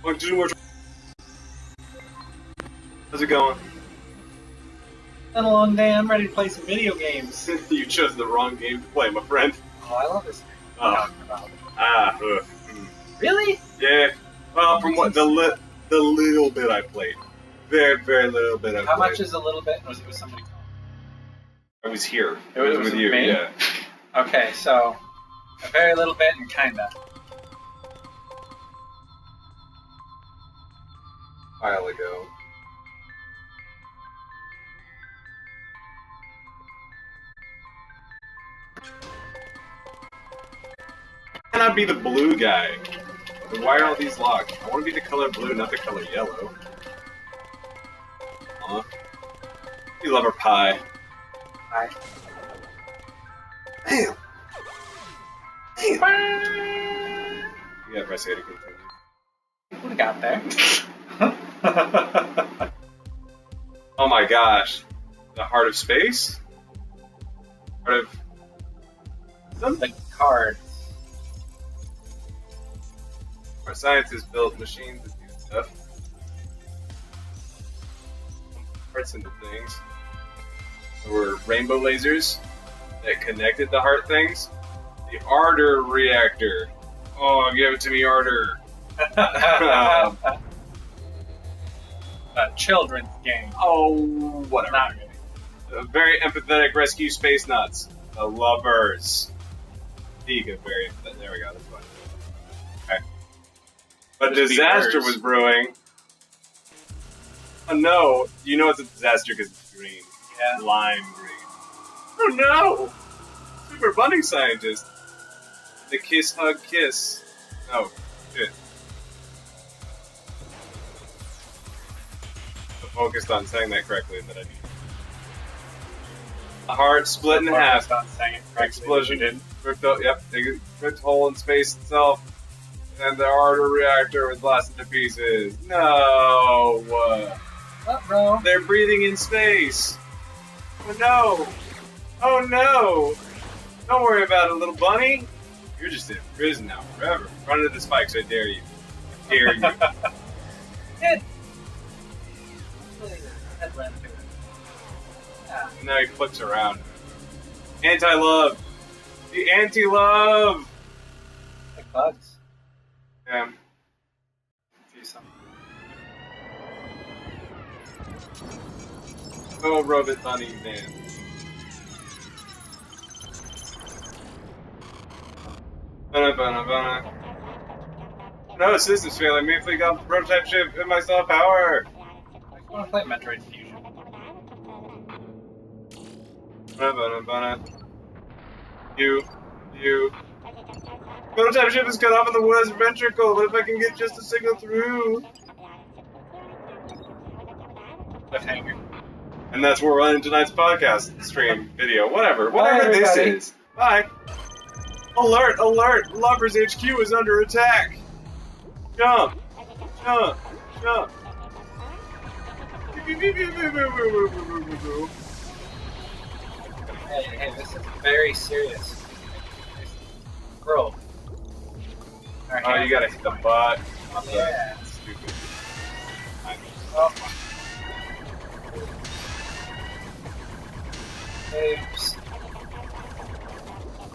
Welcome to More Tryhards. How's it going? Been a long day. I'm ready to play some video games. You chose the wrong game to play, my friend. Oh, I love this game. Oh. Really? Yeah. Well, from what the little bit I played, very little bit I played. How much is a little bit? Was it with somebody? I was here. It was with you. me? Yeah. Okay, so a very little bit and kinda. A while ago. I cannot be the blue guy. Why are all these locked? I want to be the color blue, not the color yellow. Huh? You love her pie. Hi. Damn. Yeah, press A to continue. We got there. Oh my gosh. The heart of space? Heart of... The cards. Our scientists built machines that do stuff. Parts into things. There were rainbow lasers that connected the heart things. The ardor reactor. Oh, give it to me, ardor. A children's game. Oh, whatever. Not really. A very empathetic rescue space nuts. The lovers. Ego, very empathetic. There we go, that's fine. Okay. But a disaster was brewing. Oh no! You know it's a disaster because it's green. Yeah. Lime green. Oh no! Super bunny scientist. The kiss, hug, kiss. Oh, shit. I'm focused on saying that correctly, but I didn't. A heart split in half. Explosion. Ripped out, yep. Ripped hole in space itself. And the ardor reactor was blasted to pieces. No! What, bro? They're breathing in space. Oh no! Oh no! Don't worry about it, little bunny. You're just in prison now forever. Run into the spikes, I dare you. I dare you. It. Head ran through it. Yeah. Now he flips around. Anti-love! The anti-love! Like bugs. Yeah. Do something. Oh, robot bunny man. Bana. No, system's failing. Me fleet got the prototype ship in my soft power. I just want to play Metroid Fusion. Bana. You. Prototype ship is cut off in the west ventricle. What if I can get just a signal through? Cliffhanger. And that's where we'll end tonight's podcast stream video. Whatever this everybody. is. Bye. Alert! Lovers HQ is under attack. Jump. Hey, this is very serious. Bro. Oh, you gotta hit the butt. Yeah. Stupid. Oh. Oops.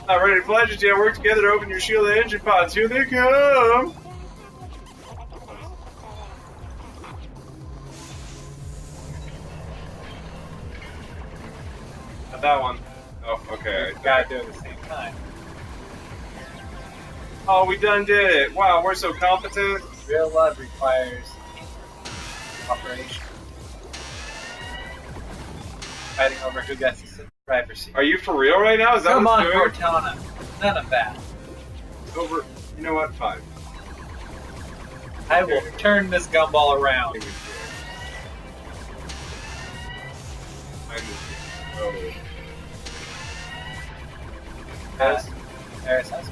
Not ready to fly just yet. Work together to open your shield and engine pods. Here they come. Not that one. Oh, okay. Gotta do it at the same time. Oh, we done did it. Wow, we're so competent. Real love requires cooperation. Fighting over who gets to sit in the driver's seat. Are you for real right now? Is that Come what on, it's doing? Cortana. None of that. Over. You know what? Fine. I will turn this gumball around. Oh. There's us.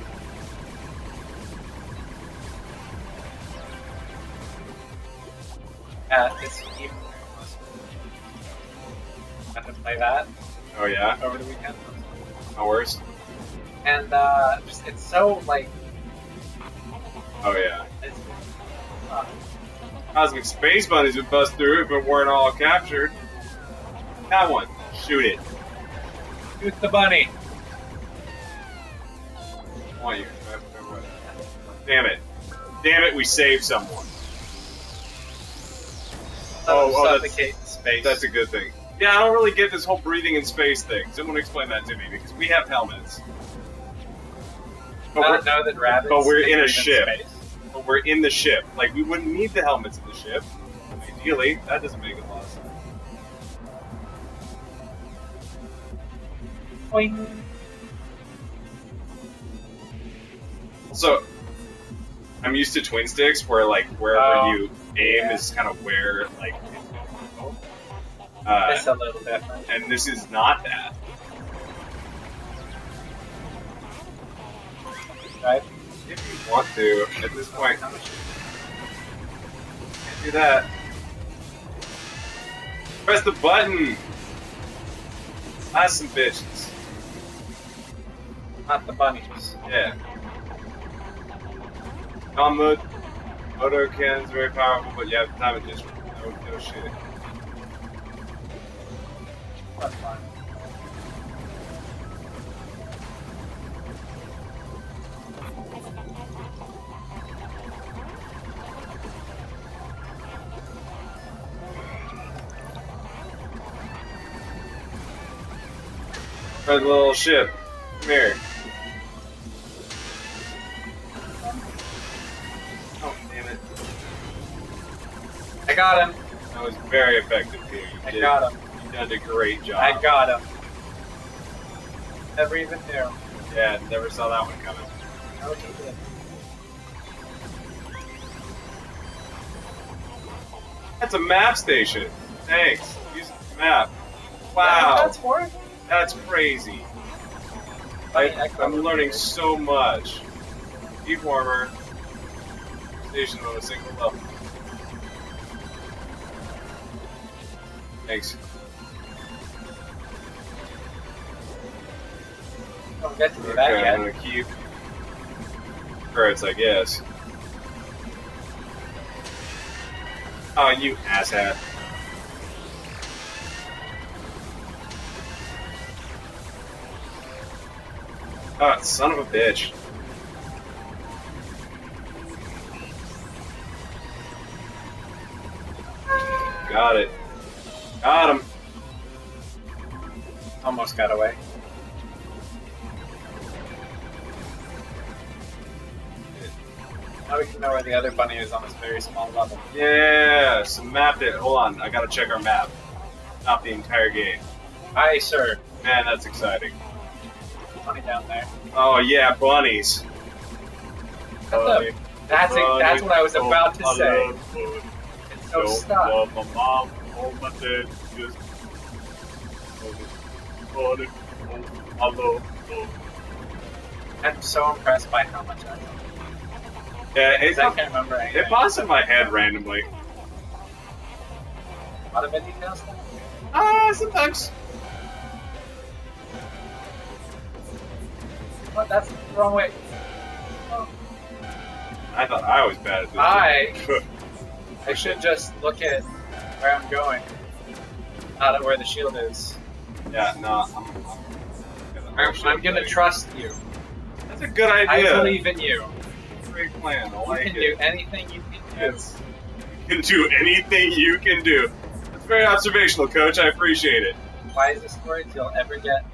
It's even. Got to play that Oh yeah. over the weekend. No worse. And just it's so like Oh yeah. it's Cosmic space bunnies would bust through if it weren't all captured. That one. Shoot it. Shoot the bunny. I want you. Damn it. Damn it, we saved someone. Suffocate in space. That's a good thing. Yeah, I don't really get this whole breathing in space thing. Someone explain that to me, because we have helmets. I don't know that rabbits. But we're in a ship. Space. But we're in the ship. Like, we wouldn't need the helmets in the ship. Ideally, that doesn't make a lot of sense. Boing. So, I'm used to twin sticks, where like wherever you aim is kind of where like it's going to go. It's a little different. And this is not that. Right? If you want to, at this point, can't do that. Press the button. Blast some bitches. Not the bunnies. Yeah. Mode. Moto cannon's very powerful, but you have time and just no shit. That's fine. Red little ship. Come here. Oh, damn it. I got him. That was very effective, Peter. I got him. You done a great job. I got him. Never even knew. Yeah, never saw that one coming. No, he did. That's a map station. Thanks. Use the map. Wow. That's for it? That's crazy. I'm learning so much. Keep warmer. Station on a single level. Thanks. Don't get to do Okay, that I'm yet. gonna keep turrets, I guess. Oh, you asshat. Oh, son of a bitch. Got it. Got him. Almost got away. Now we can know where the other bunny is on this very small level. Yeah, so mapped it. Hold on, I gotta check our map. Not the entire game. Aye, sir. Man, that's exciting. Bunny down there. Oh yeah, bunnies. Bunny. That's what I was Oh, about to I say. love bunny. So Don't stop. love my mom or my dad. Just bunny. Oh, I love bunny. I'm so impressed by how much I know. Yeah, I can't remember anything. it pops in my head randomly. A lot of it details then? Sometimes. Oh, that's the wrong way. Oh. I thought I was bad at this. I should just look at where I'm going, not at where the shield is. Yeah, no, I'm gonna trust you. That's a good I idea. believe in you. Great plan. I You like can it. do anything you can do. Yes. You can do anything you can do. That's very observational, Coach. I appreciate it. Wisest words you'll ever get.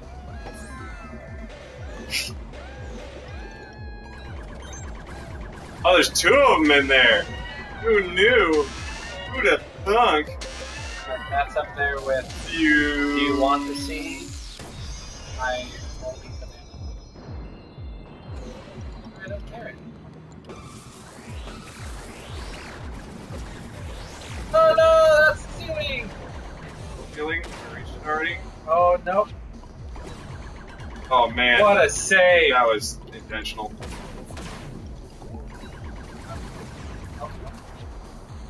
Oh, there's two of them in there. Who knew? Who'd have thunk? That's up there with. You. Do you want the scene? I won't leave them in. I don't care. Oh no, that's ceiling! Feeling? I reached it already? Oh nope. Oh man. What a save! That was intentional.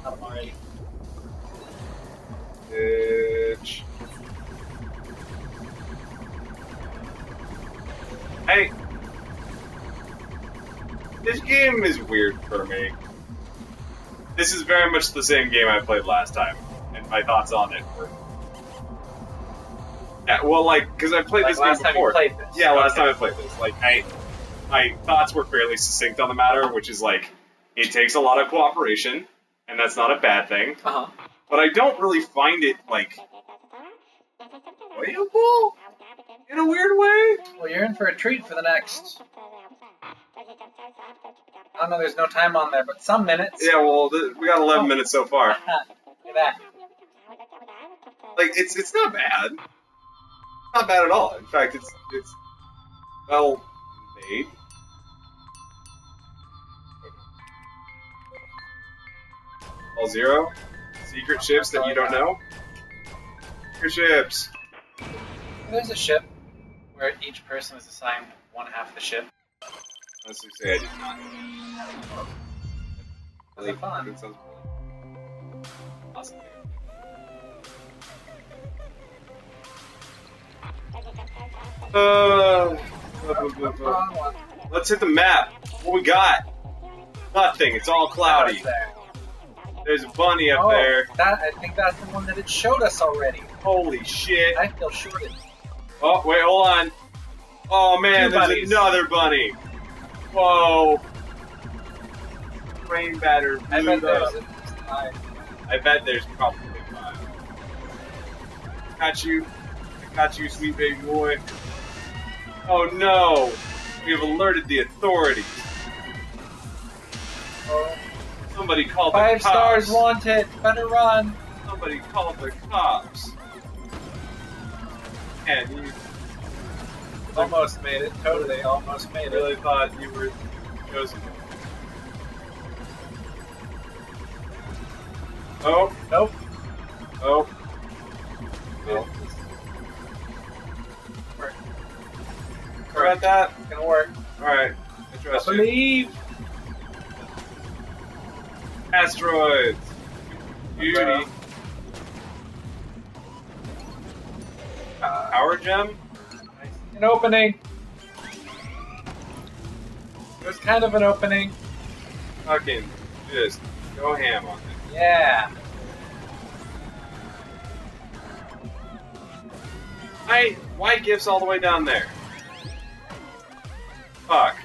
Got him already. Bitch. Hey. This game is weird for me. This is very much the same game I played last time, and my thoughts on it were. Yeah, well, like, because I played this game last time before. you played this. Yeah, last time I played this. Like, my thoughts were fairly succinct on the matter, which is like, it takes a lot of cooperation, and that's not a bad thing. Uh-huh. But I don't really find it, like, playable in a weird way. Well, you're in for a treat for the next... I don't know, there's no time on there, but some minutes. Yeah, well, we got 11 minutes so far. Look at that. Like, it's not bad. Not bad at all. In fact, it's well made. All zero. Secret ships that you don't know. Secret ships. There's a ship where each person is assigned one half the ship. Let's just say I did not. Was it fun? That sounds really awesome. Let's hit the map. What we got? Nothing. It's all cloudy. There's a bunny up there. I think that's the one that it showed us already. Holy shit. I feel shorted. Oh, wait, hold on. Oh man, Two there's bunnies. another bunny. Whoa. Rain batter. I bet there's I bet there's probably 5. Got you. I got you, sweet baby boy. Oh no. We have alerted the authorities. Oh. Somebody called the 5 cops. stars wanted. Better run. Somebody called the cops. And you Almost made it. Totally almost made it. really thought you were chosen. Oh, Nope. oh. Nope. How about that? It's gonna work. Alright, I I trust you. believe. Asteroids. Beauty. Power gem? An opening. There's kind of an opening. Fucking just go ham on it. Yeah. Why gifts all the way down there? Fuck.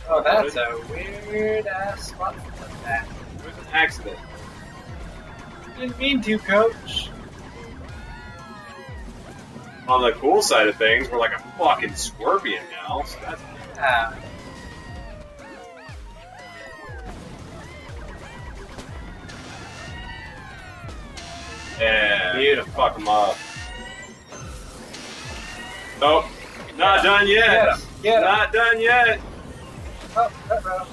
Oh, that's a weird ass spot for that. It was an accident. Didn't mean to, coach. On the cool side of things, we're like a fucking scorpion now, so that's Ah. yeah. Beautiful. Fuck them up. Nope. Not done yet. Get him. Get him. Not done yet. Oh, uh-oh.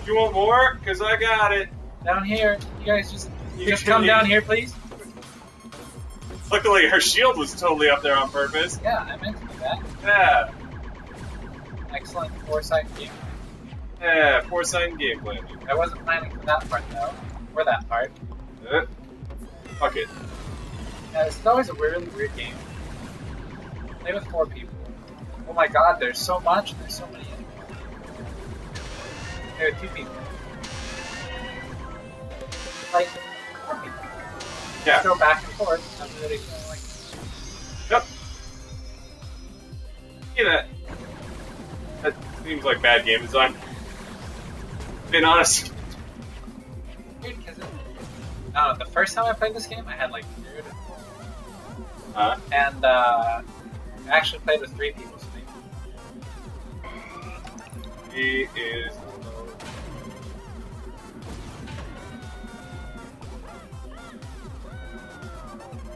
You want more? Cause I got it. Down here. You guys just You come down here, please. Luckily, her shield was totally up there on purpose. Yeah, I meant to do that. Yeah. Excellent foresight game. Yeah. Foresight and gameplay. I wasn't planning for that part though. Or that part. Fuck it. Yeah, this is always a really weird game. Play with 4 people. Oh my god, there's so much. There's so many enemies. There are 2 people. Like 4 people. Yeah. Just go back and forth. I'm really feeling like. Yep. Yeah, that seems like bad game design. Being honest. Weird because the first time I played this game, I had like 0 to 4. And I actually played with 3 people. So He is.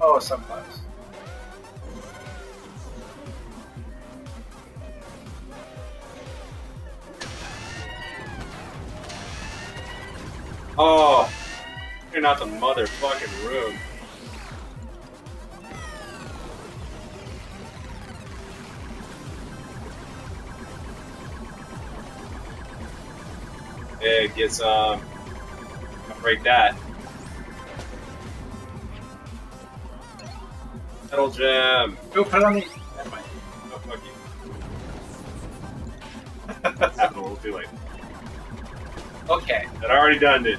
oh, so close. Oh, you're not the motherfucking room. It gets I'll break that. Metal gem. Go put it on me. Never mind. Oh, fuck you. Happened a little too late. Okay. That already done it.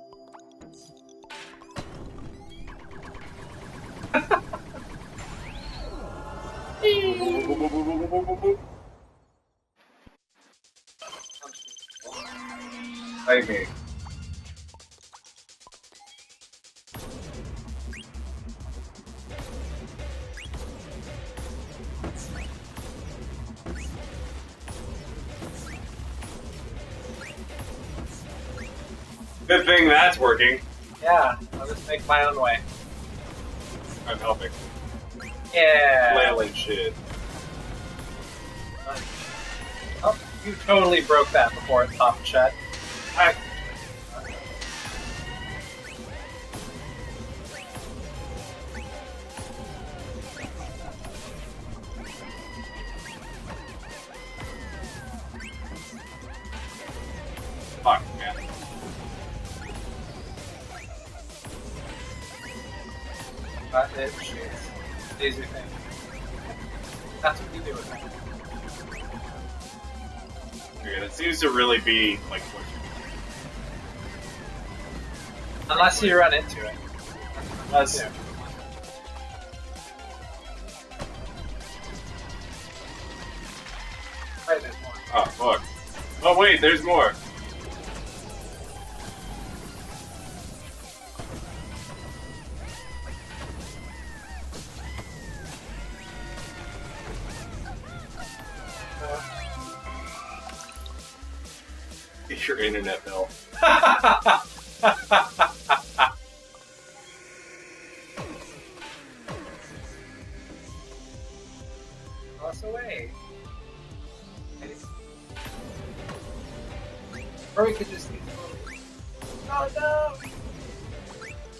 Fight me. Good thing that's working. Yeah, I'll just make my own way. I'm helping. Yeah. Flailing shit. Oh, you totally broke that before it popped shut. Fuck, man. That is shit. Easy thing. That's what you do with it. Okay, that seems to really be like pushing. Unless you run into it. Unless. Yeah. Wait, there's more. Oh, fuck. Oh, wait, there's more. Your internet bill. Toss away. Or we could just use a little. Oh no!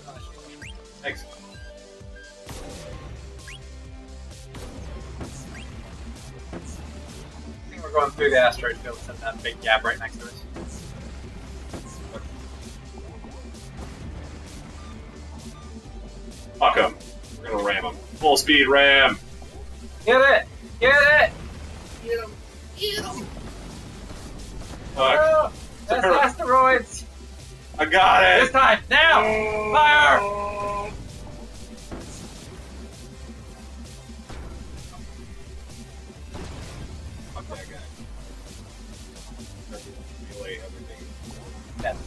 Oh, shit. Thanks. I think we're going through the asteroid field and that big gap right next to us. Fuck him. We're gonna ram him. Full speed ram. Get it! Get it! Get him. Get him. Oh, Fuck. that's asteroids! I got it. This time! Now! Fire! Fuck that guy. Relay everything. Yes.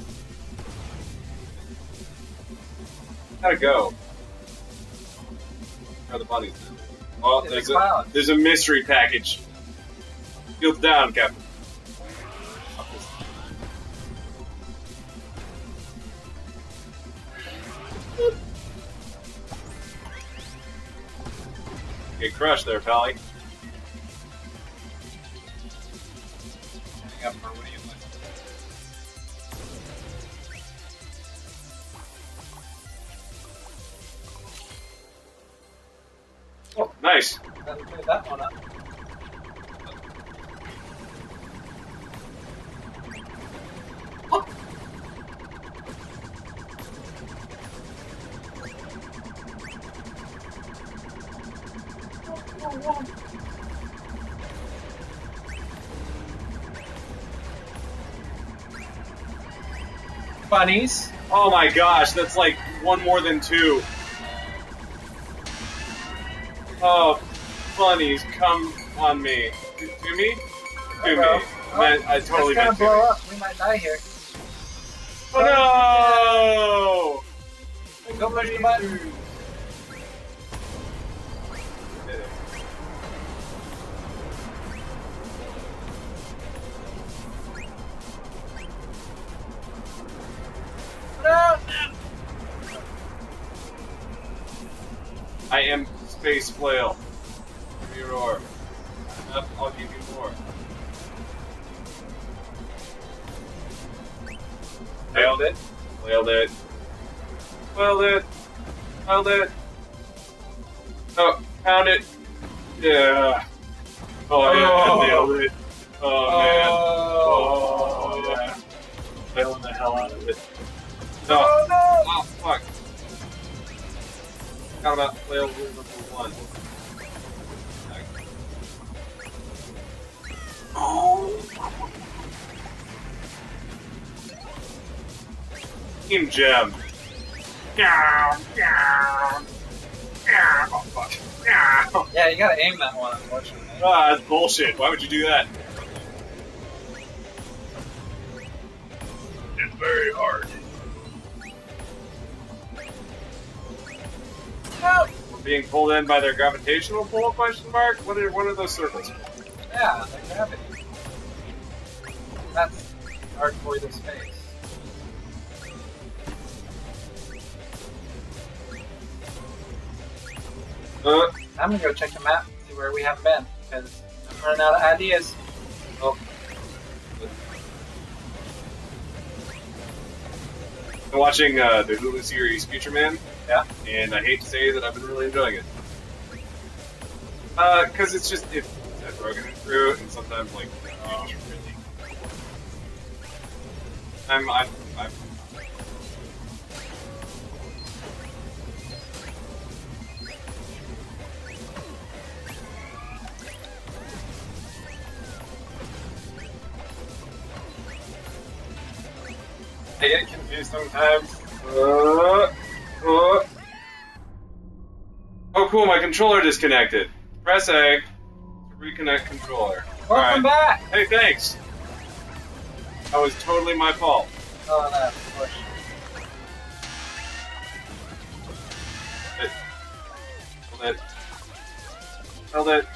Gotta go. Where are the bunnies? Well, there's a mystery package. Shields down, Captain. Get crushed there, Pally. Hang up for what do you like? Oh, nice. That'll clear that one up. Bunnies. Oh my gosh, that's like one more than two. Oh, bunnies, come on me. To me? To me. I totally It's meant gonna blow to. up. We might die here. Oh no! Go push the button. No! I am Space Flail. Give me a roar. I'll give you more. Failed it. Nailed it. Nailed it. Nailed it. Oh, found it. Yeah. Oh, yeah, nailed it. Oh, man. Oh, yeah. Failing the hell out of it. No. Oh no! Oh, fuck. Forgot about flail rule number 1. Oh. Team Gem. Down, down. Oh, fuck. Yeah, you gotta aim that one, unfortunately. Ah, that's bullshit. Why would you do that? It's very hard. No! We're being pulled in by their gravitational pull? Question mark. What are those circles? Yeah, the gravity. That's hard void of space. I'm gonna go check the map and see where we haven't been, because I'm running out of ideas. Oh. I'm watching the Hulu series Future Man. Yeah. And I hate to say that I've been really enjoying it. Because it's broken through, and sometimes, like, oh, really. I'm I get confused sometimes. Oh, cool, my controller disconnected. Press A to reconnect controller. Welcome back! Hey, thanks. That was totally my fault. Oh, no, push. Held it.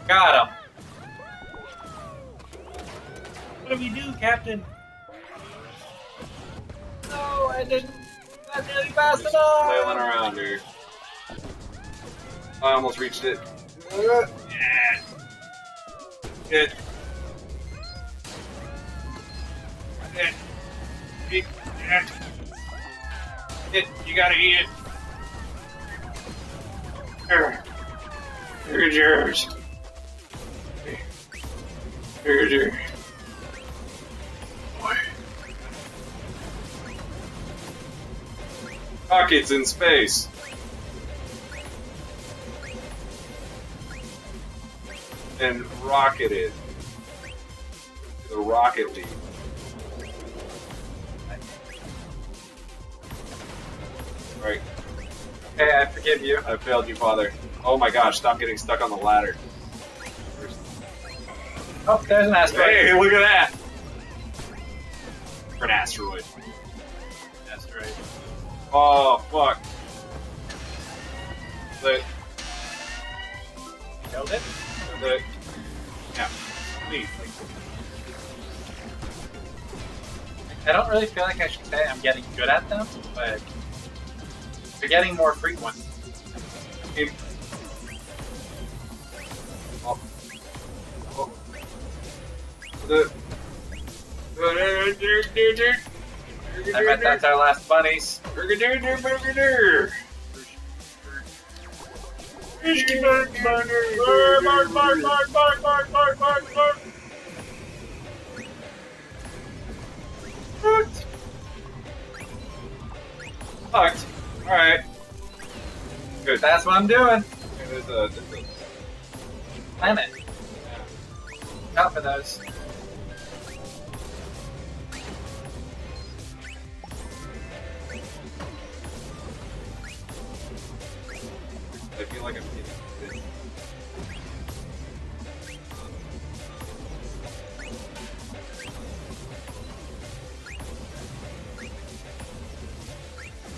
Got him. What do we do, Captain? No, I didn't. Not nearly fast enough. Flailing around here. I almost reached it. Yeah. Hit. Hit. Hit. You gotta eat it. Here's yours. Here's yours. Rockets in space. And rocketed to the Rocket League. Right. Okay, I forgive you. I failed you, Father. Oh my gosh, stop getting stuck on the ladder. Oh, there's an asteroid. Hey, look at that! For an asteroid. Asteroid. Oh, fuck. Lit. Killed it? Lit. Yeah. Please. I don't really feel like I should say I'm getting good at them, but they're getting more frequent. Okay. Oh. Oh. I bet that's our last bunnies. Fucked. Alright. Good. That's what I'm doing. There's a Planet. Out for those. I feel like I'm getting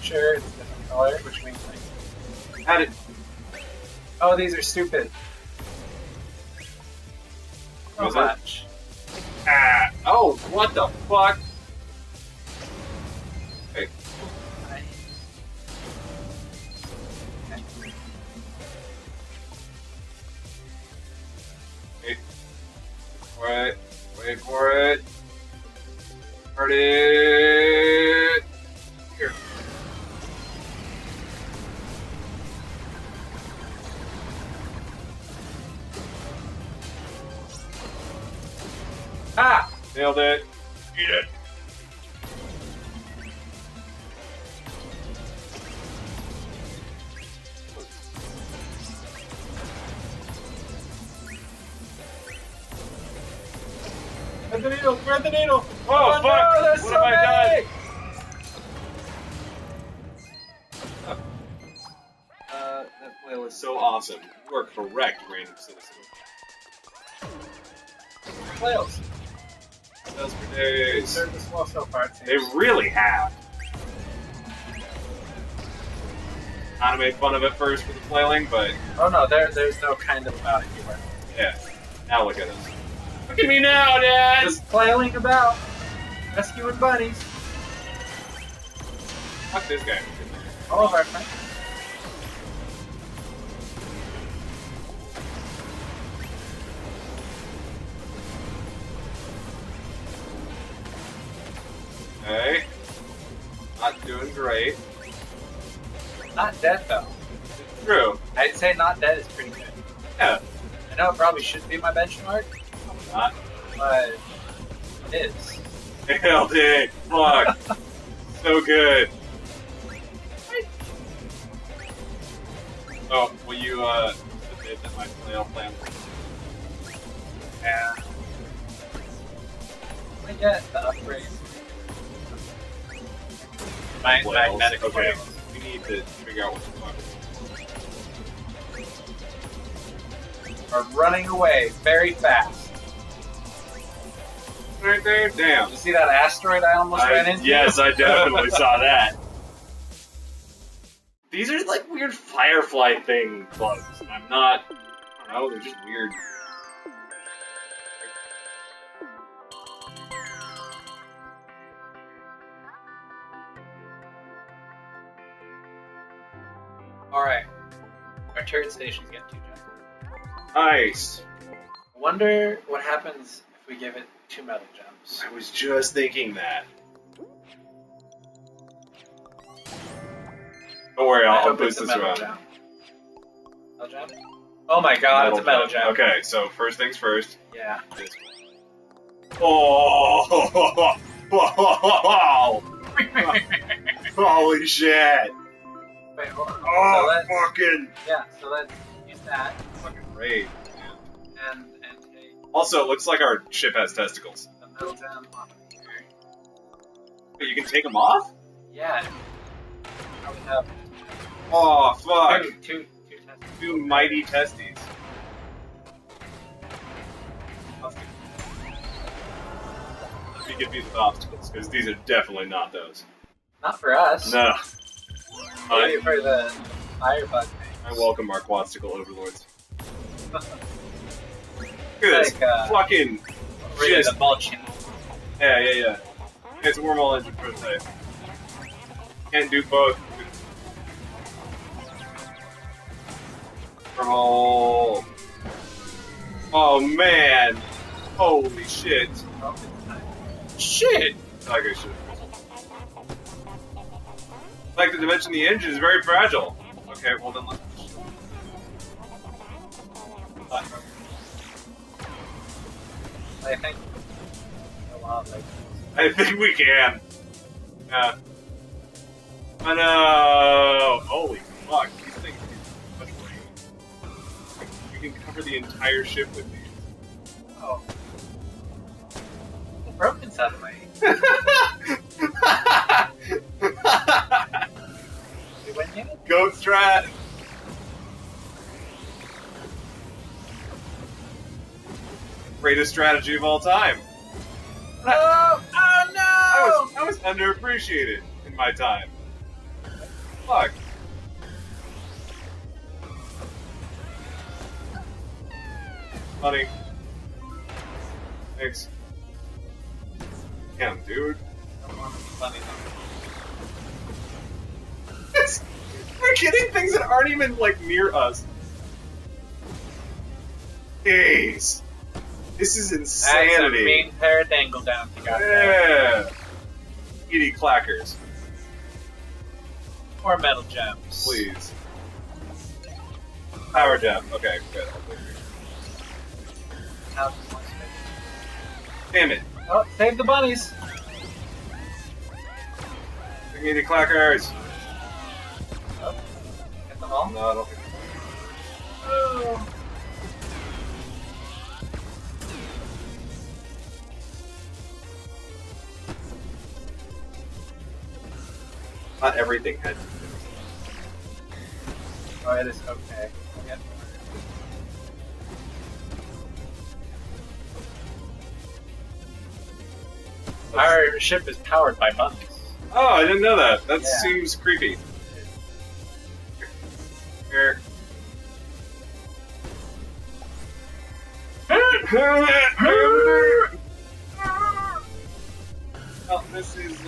Sure, it's a different color, which means like... How did... Oh, these are stupid. So Was it? much. Ah! Oh, what the fuck? Hey. Wait for it. Wait for it. Start it. Here. Ah! Nailed it. Eat it. Thread the needle! Thread the needle! Oh, fuck! No, there's What so have I many! That flail is so awesome. You are correct, random citizen. Flails. Flails for days. Served us well so far, it seems. They really have. Kind of made fun of it first for the flailing, but... Oh no, there's no kind of about it humor. Yeah. Now look at us. Look at me now, Dad! Just flailing about. Rescuing bunnies. Fuck this guy. All of our friends. Okay. Not doing great. Not dead though. True. I'd say not dead is pretty good. Yeah. I know it probably shouldn't be my benchmark, Not. but it is. Nailed it. Fuck. So good. Oh, will you, admit that my flail plan was... Yeah. I get the upgrade. Magnetic Okay. flails. We need to figure out what the fuck. Are running away very fast. Right there? Damn. You see that asteroid I almost ran into? Yes, I definitely saw that. These are like weird firefly thing bugs. I'm not... I don't know, they're just weird. Alright. Our turret stations get 2 gems. Nice. I wonder what happens if we give it 2 metal gems. I was just thinking that. Don't worry, I I'll hope boost it's a this metal around. gem. Metal gem? Oh my god, it's a metal gem. Okay, so first things first. Yeah. This one. Oh! Holy shit! Wait, hold on. Oh, so let's, fucking yeah, so let's use that fucking great. and take Also, it looks like our ship has testicles. the metal gem off of here. But you can take them off? Yeah. I would have Oh, fuck. two testicles. 2 mighty testes. Let me get these obstacles, because these are definitely not those. Not for us. No. Maybe for the firebug things. I welcome our quadsticle overlords. Look at this. Like, Fucking really just... the mulching. Yeah. It's a wormhole engine prototype. Can't do both. Wormhole. Oh man. Holy shit. Oh, it's nice. Shit! Tiger shit. Like the dimension, the engine is very fragile. Okay, well then let's. I think a lot like I think we can. Yeah. I know. Holy fuck! These things do so much weight. You can cover the entire ship with these. oh. Broken suddenly. We went in it? Goat strat. Greatest strategy of all time. Oh no! I was underappreciated in my time. Fuck. Funny. Thanks. Damn, dude. I don't want to be funny We're getting things that aren't even, like, near us. Jeez. This is though. insanity. Mean paradangle down to God. Yeah. Eaty clackers. Or metal gems. Please. Power gem. Okay, good. Have more space. Damn it. Oh, save the bunnies! Eaty clackers. Oh, get them all? No, I don't think Oh. Not everything had to. Oh, it is okay. Yep. Our ship is powered by bunnies. Oh, I didn't know that. That Yeah. seems creepy. Here. Well, this is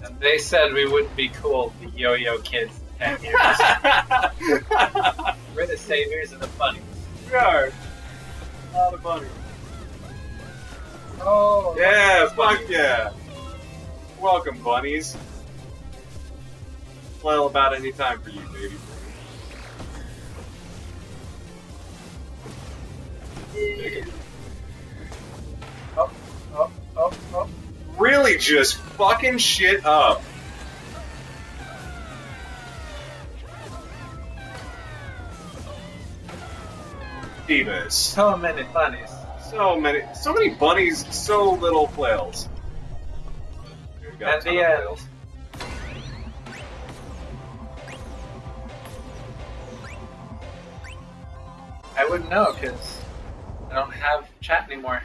And they said we wouldn't be cool, the yo-yo kids, in 10 years. We're the saviors of the bunnies. We are. All the bunnies. Oh, Yeah, fuck yeah. Welcome, bunnies. Flail about any time for you, baby. Oh, oh, oh, oh. Really just fucking shit up. Divas. So many bunnies. So many bunnies, so little flails. Here we got a And ton the of end. flails. I wouldn't know, because I don't have chat anymore.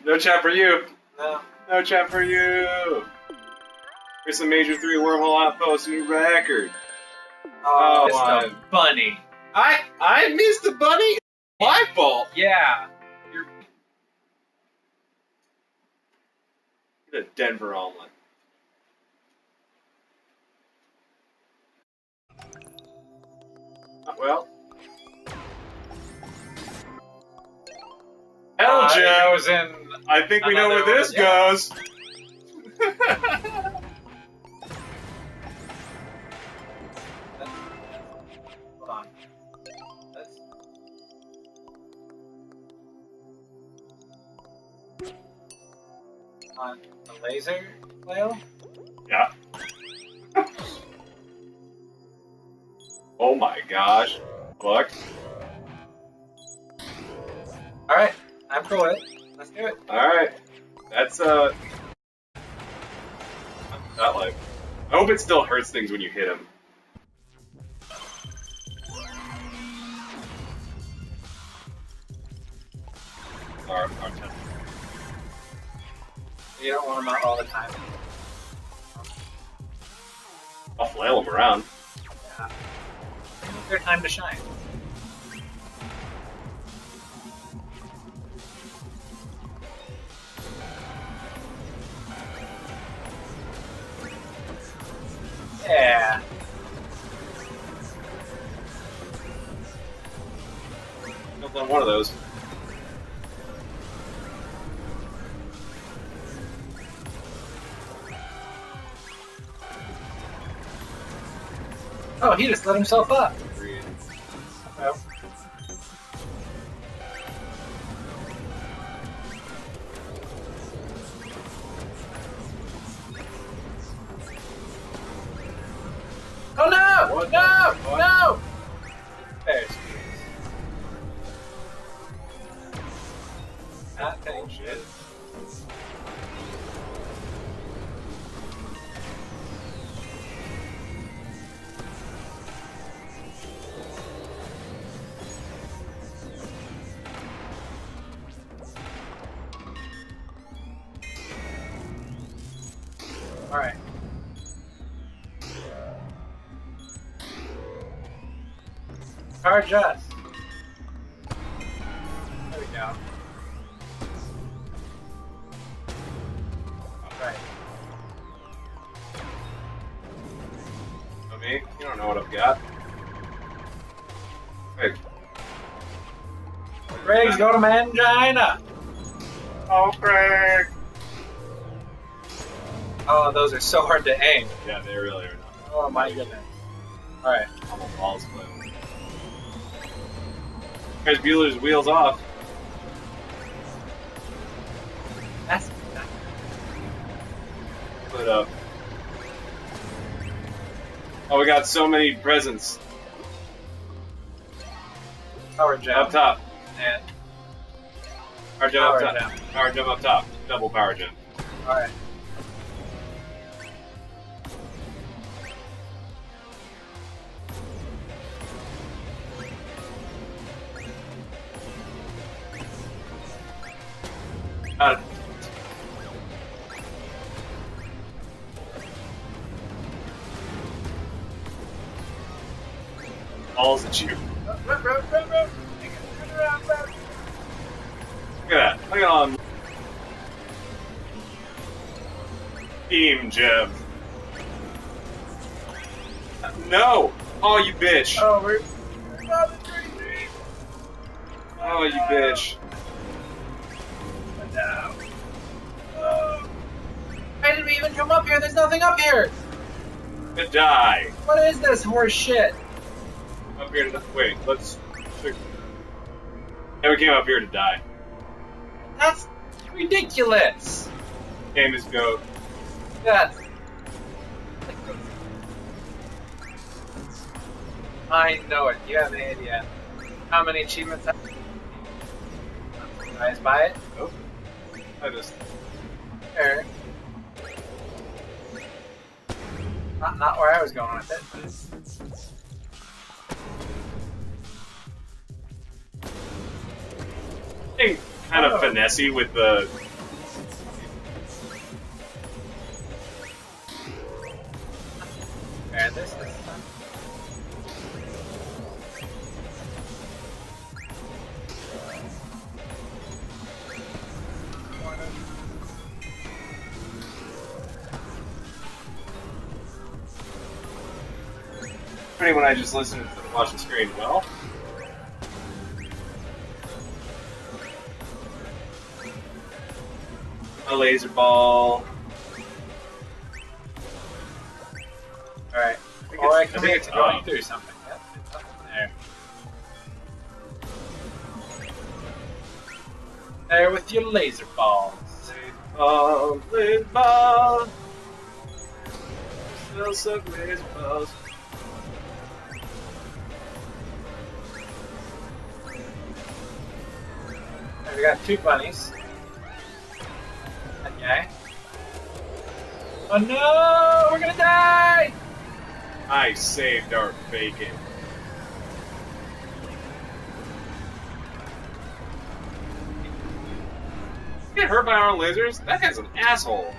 No chat for you. No. No chat for you. Here's some Major 3 wormhole outpost new record. Oh, Oh, it's the bunny. I missed the bunny. My fault. Yeah. The Denver omelet. Well. Hell, It Joe. goes in. I think we know where Another this one, yeah. goes. Hold on. That's... On the laser flail? Yeah. Oh my gosh. Fuck. Alright, I'm cool with it. Let's do it. Alright. That's, that like. I hope it still hurts things when you hit him. Our temp. You don't want them out all the time. I'll flail him around. Yeah. They need their time to shine. Yeah. I've done one of those. Oh, he just lit himself up. Oh. Oh no! What? No! What? No! There's that thing shit. Alright. Charge us. There we go. Alright. So me? You don't know what I've got. Hey. Greg's go to Mangina! Oh, Craig! Oh, those are so hard to aim. Yeah, they really are not. Oh my goodness. Alright. Almost balls flip. Guys, Bueller's wheels off. That's Put it up. Oh, we got so many presents power jump. up top. And Power jump Power up top. jump. Power jump up top. Double power jump. Alright. Balls at you. Run, run, run, run. Turn around, run. Look at that. Look at on. Team Jim. No! Oh, you bitch. Oh, we're not the 33. Oh, you bitch. No. Oh. Why did we even come up here? There's nothing up here. To die. What is this horse shit? Up here to wait. Let's. Yeah, we came up here to die. That's ridiculous. Game is goat. That's. I know it. You have any idea how many achievements I I'm surprised by it. Oh. I just. Sure. Not where I was going with it, but Being kind of finessey with the. and this is Funny when I just listen to watch the screen. Well. A laser ball. alright. think Or I it's- can I think make it's it going up. through something. Yep, it's up there. There with your laser balls. Oh, laser ball. Still suck laser balls. And we got two bunnies. Okay. Oh no! We're gonna die! I saved our bacon. Get hurt by our own lasers? That guy's an asshole.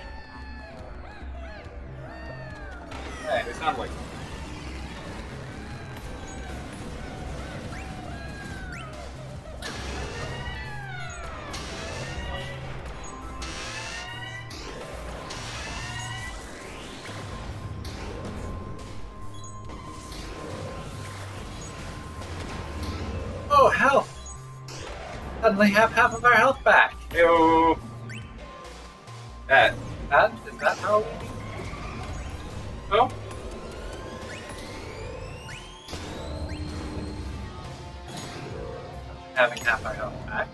Hey, They sound like. oh, health! Suddenly have half of our health back. Yo. That. Is that how we do? Oh. Having half our health back.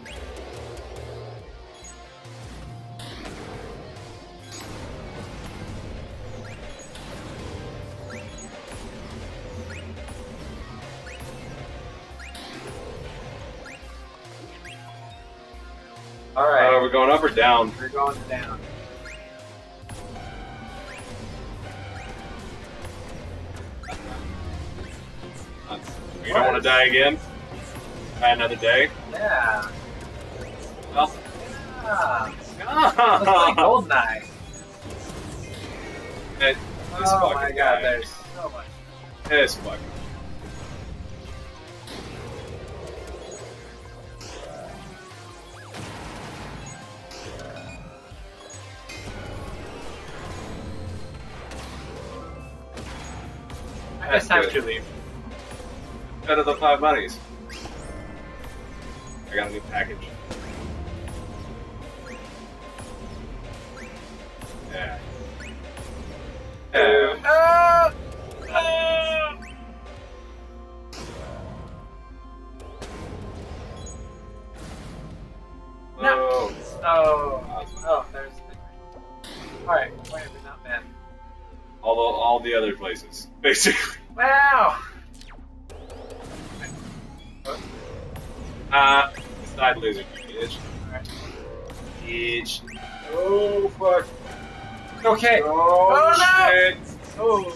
Alright, We're going up or down? we're going down. You don't want to die again? Die another day? Yeah. Well. Yeah. Let's play GoldenEye. This Oh fucking my god, guy. there's so much. This fucking. I guess time to leave. Out of the 5 bunnies. I got a new package. Yeah. Yeah. Ah! Ah! Oh. Oh, there's alright, why have we not been? All the other places, basically. Wow! Side lizard, you bitch. Alright. bitch. Oh, fuck. Okay. Oh, shit. No! Oh.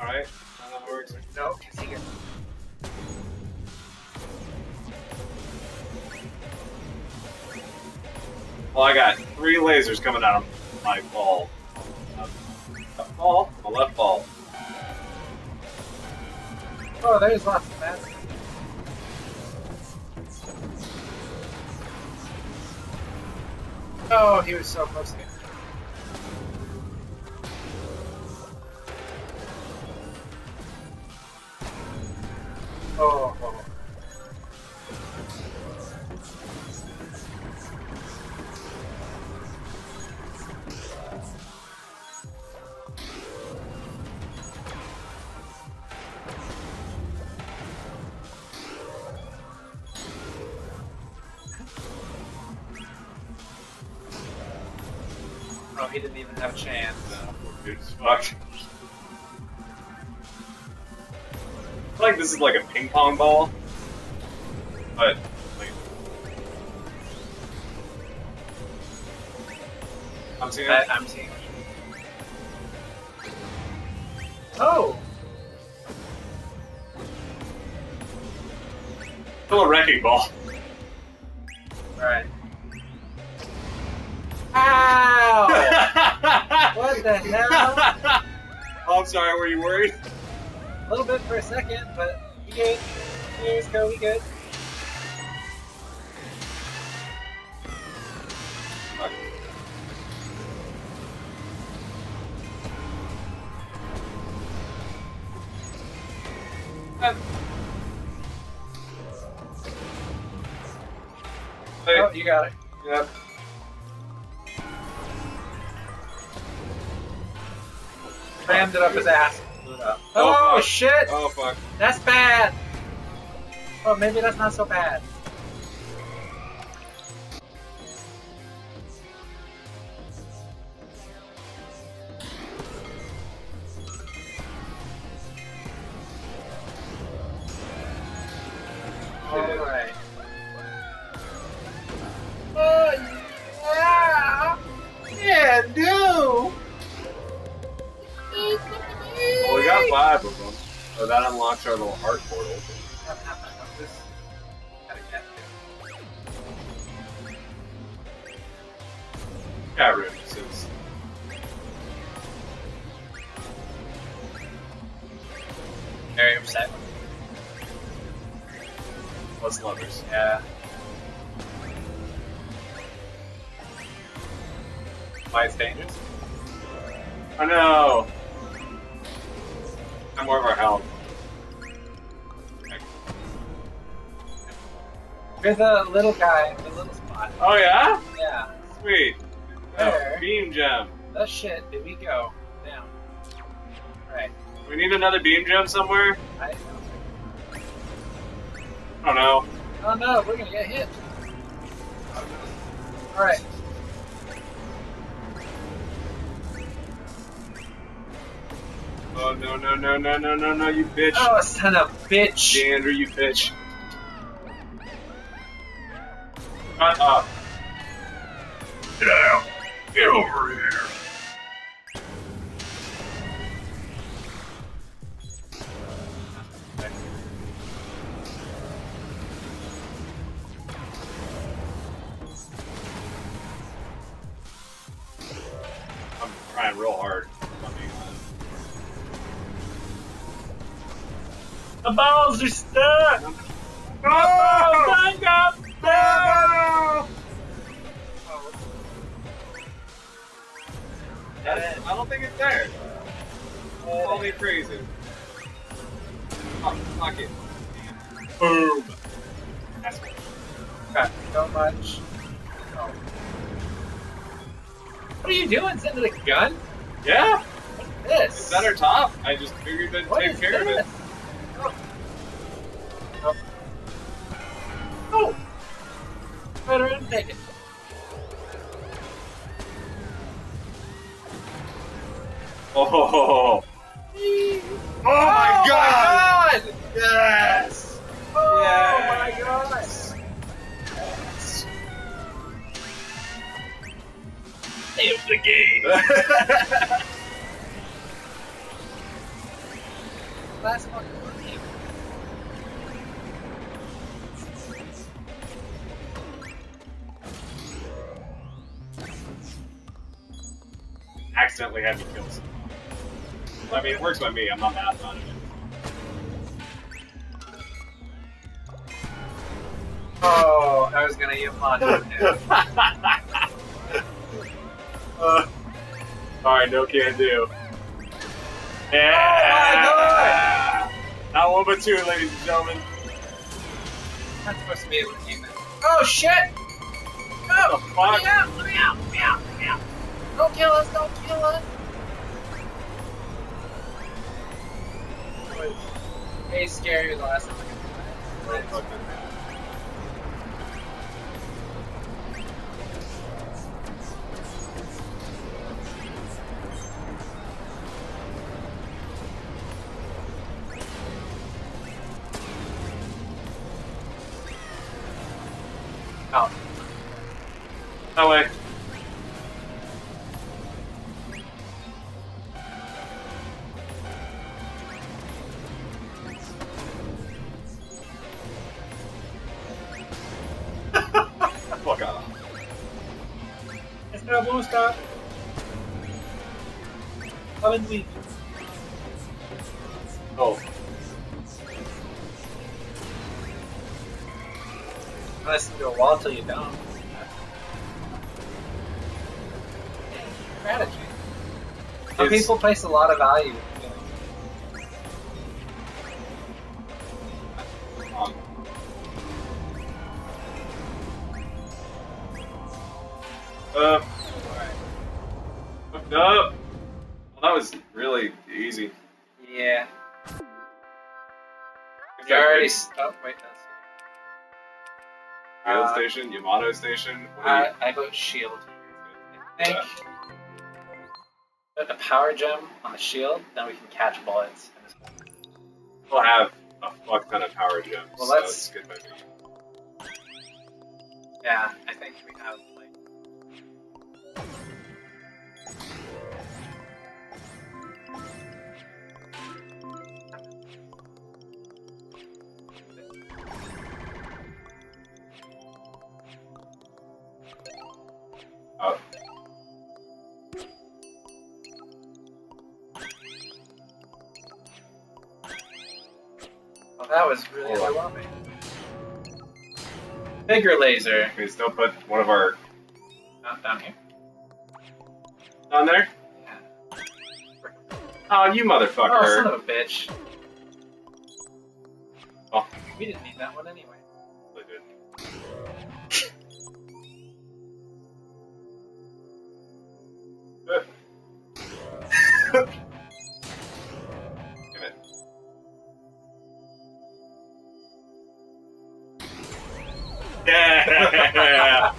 Alright. That works. No, because he gets... Well, I got 3 lasers coming out of my ball. Left ball? My left ball. Oh, there's lots of that. Oh, he was so close to it. Oh, oh. Oh, he didn't even have a chance. Dude, as fuck. I feel like this is like a ping pong ball. But, like... I'm seeing it. I'm seeing it. Oh! Still a wrecking ball. Alright. Ow! What the hell? Oh, I'm sorry, were you worried? A little bit for a second, but we good. Here's go, we good. Hey. Oh, you got it. Yep. Rammed it up his ass. Blew it up. Oh, Oh, fuck. shit! Oh, fuck. That's bad! Oh, maybe that's not so bad. Alright. Oh, yeah! Yeah, do! Well, we got 5 of them. So that unlocks our little heart portal. Cat room, since... Very upset. Plus lovers. Yeah. Why it's dangerous? I know! I'm more of our health. There's a little guy in the little spot. Oh, yeah? Yeah. Sweet. There. Oh, beam gem. The shit, did we go down? Right. We need another beam gem somewhere? I don't know. Oh no, we're gonna get hit. Alright. Oh, no, no, no, no, no, no, no, you bitch. Oh, son of a bitch. Andrew, you bitch. Shut up. Get out. Get over here. I'm trying real hard. The balls are stuck! No! Hang up! No! I don't think it's there. Call me crazy. Oh, fuck it. Boom. That's what. Got so much. Oh. What are you doing? Sending a gun? Yeah? What's this? It's at our top. I just figured to What take is care of it. this? Oh. Oh. Oh! Better and take it. Oh. Oh my god! God! Yes! Oh Yes! my god! Save the game. Last fucking movie. Accidentally had me kill someone. I mean, it works by me. I'm not mad about it. Oh, I was gonna yawn him. Alright, no can do. Yeah! Not one but two, ladies and gentlemen. I'm not supposed to be able to do that. Oh shit! No! Fuck. Let me out! Let me out! Let me out! Let me out! Don't kill us! Don't kill us! It was way scarier the last time I could do that. Oh. That way. Fuck off. Stop, won't stop. Come and leave. Oh. Listen to a wall till you don't. Strategy. Some people place a lot of value. Alright. Hooked up. Well, that was really easy. Yeah. You already. Oh, wait, that's. Field station, Yamato station. I vote shield. I think. Put the power gem on the shield, then we can catch bullets. We'll have a fuck ton of power gems. Well, so let's. it's good by me. Yeah, I think we have like. Oh. Well, that was really overwhelming. Bigger laser. We still put one of our Down here. on there. Yeah. Oh, you motherfucker! Oh, son of a bitch. Oh, We didn't need that one anyway. they did. Damn it. Yeah!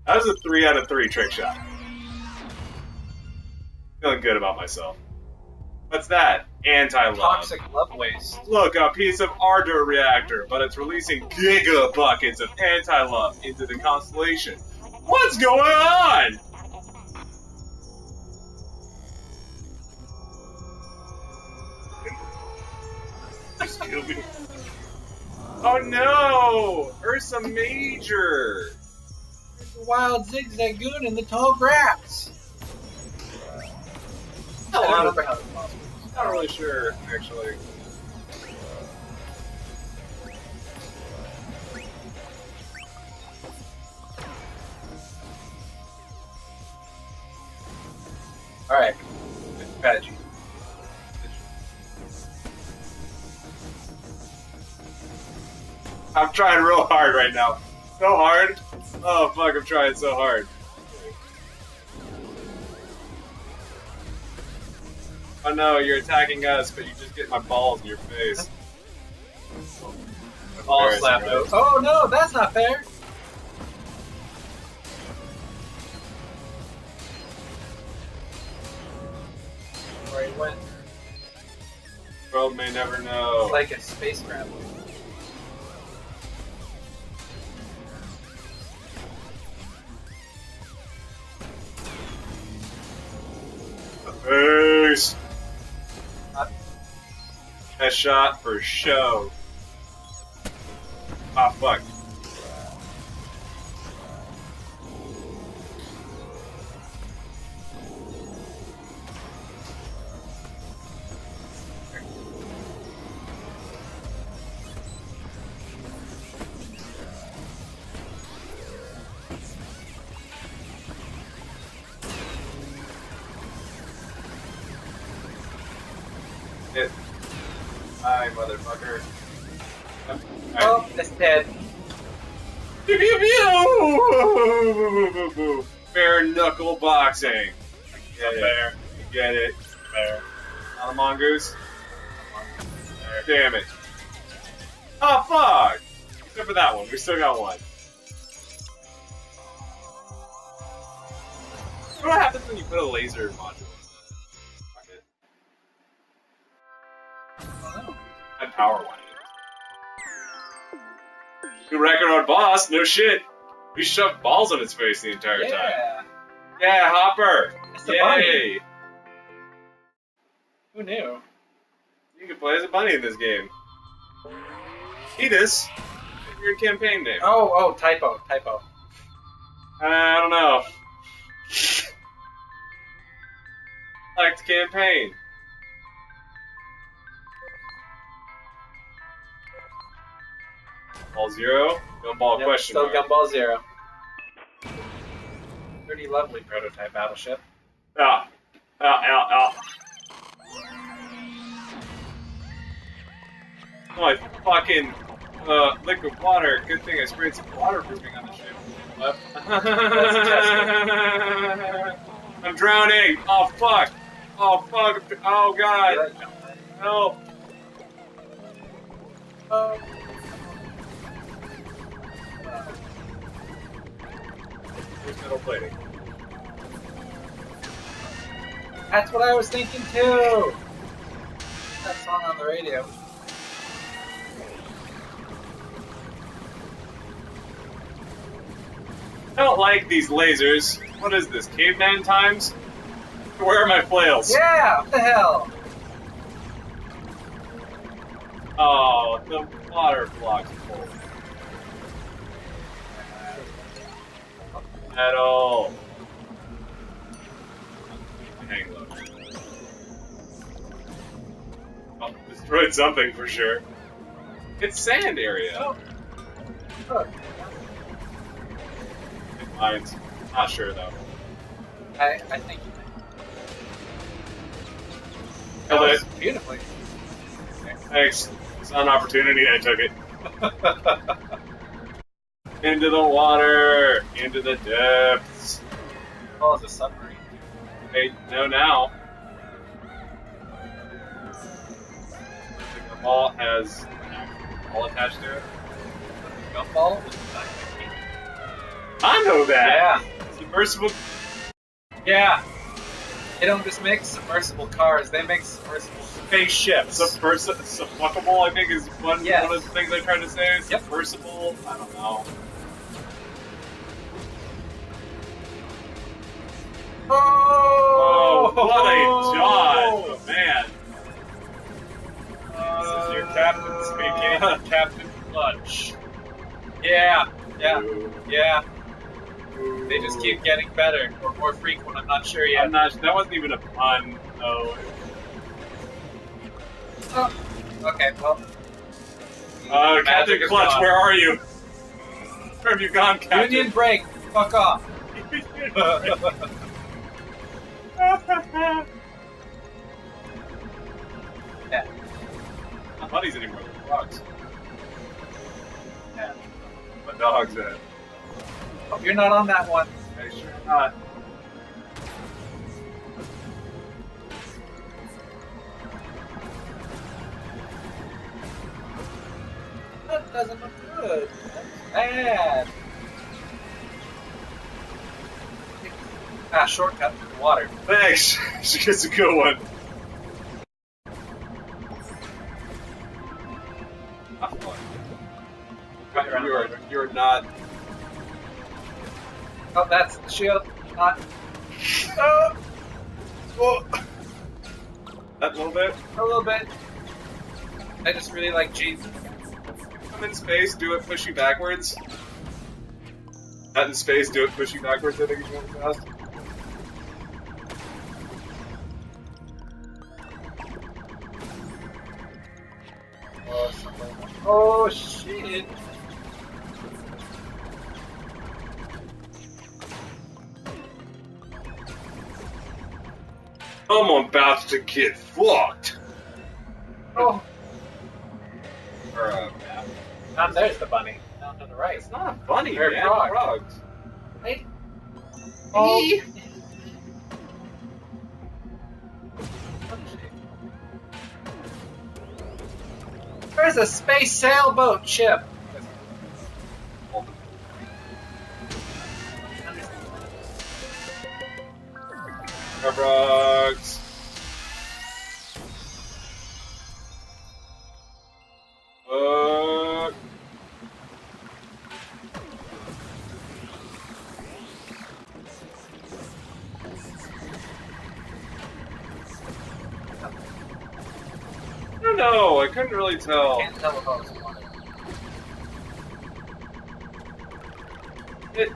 That was a 3 out of 3 trick shot. Feeling good about myself. What's that? Anti-love. Toxic love waste. Look, a piece of ardor reactor, but it's releasing giga buckets of anti-love into the constellation. What's going on? Oh no! Ursa Major! There's a wild zigzagoon in the tall grass. I don't remember how it's possible. Not really sure, actually. Alright. Good strategy. I'm trying real hard right now. So hard. Oh fuck, I'm trying so hard. Oh no, you're attacking us, but you just get my balls in your face. All slapped out. Oh no, that's not fair! Where he went. World may never know. It's like a space grab. Peace. Uh, Best shot for show. Ah, fuck. Hit. Hi, motherfucker. Oh, it's dead. Pew, pew, pew. Bare knuckle boxing. Bear. Get it. Bear. Not a mongoose. Damn it. Oh, fuck! Except for that one. We still got one. What happens when you put a laser module in the bucket? I power one. New record on boss, no shit. We shoved balls on its face the entire time. Yeah, Hopper! It's the Yay! bunny. Who knew? You can play as a bunny in this game. Edis, your campaign name. Oh, typo. I don't know. Like the campaign. Ball 0, Gumball Yep, question still mark. Gumball 0. Pretty lovely prototype battleship. Ah. Oh, my fucking liquid water. Good thing I sprayed some waterproofing on the ship. I'm drowning. Oh fuck. Oh fuck. Oh god. Help. There's metal plating. That's what I was thinking too. That song on the radio. I don't like these lasers. What is this? Caveman times? Where are my flails? Yeah, what the hell? Oh, the water block's full. Metal. Hang low. Oh, destroyed something for sure. It's sand area. Oh. Look. It mines. Not sure though. I think you did. Killed That it. was beautifully. Thanks. It's an opportunity. I took it. Into the water. Into the depths. Oh, it's a submarine. Hey, no now. The ball has an actual ball attached to it. Gumball was back in I know that. Yeah. Submersible. Yeah. They don't just make submersible cars, they make submersible spaceships. Submersible, I think, is one of the things I tried to say. Yep. Submersible. I don't know. Oh! What a dodge, oh, man. This is your captain speaking. Captain Clutch. Yeah. They just keep getting better or more frequent. I'm not sure yet. I'm not. That wasn't even a pun. Oh. Okay. Well. Captain Clutch, gone. where are you? Where have you gone, Captain? Union break. Fuck off. Yeah. Not buddies anymore. They're dogs. Yeah. My dog's at. Hope you're not on that one. I sure am not. That doesn't look good. That's bad. Shortcut through the water. Thanks. She gets a good one. You're not. Oh, that's the shield. Not. Oh. That little bit? A little bit. I just really like Jesus. I'm in space, do it, push you backwards. Not in space, do it, push you backwards, I think is going fast. Oh, something. Oh, shit. I'm about to get fucked. Oh. Or, There's the bunny. Down to the right. it's not a bunny, They're man. frogs. Frogs. Right? Oh. There's a space sailboat ship. Frogs. I don't know. I couldn't really tell. Can't tell if I was one. Did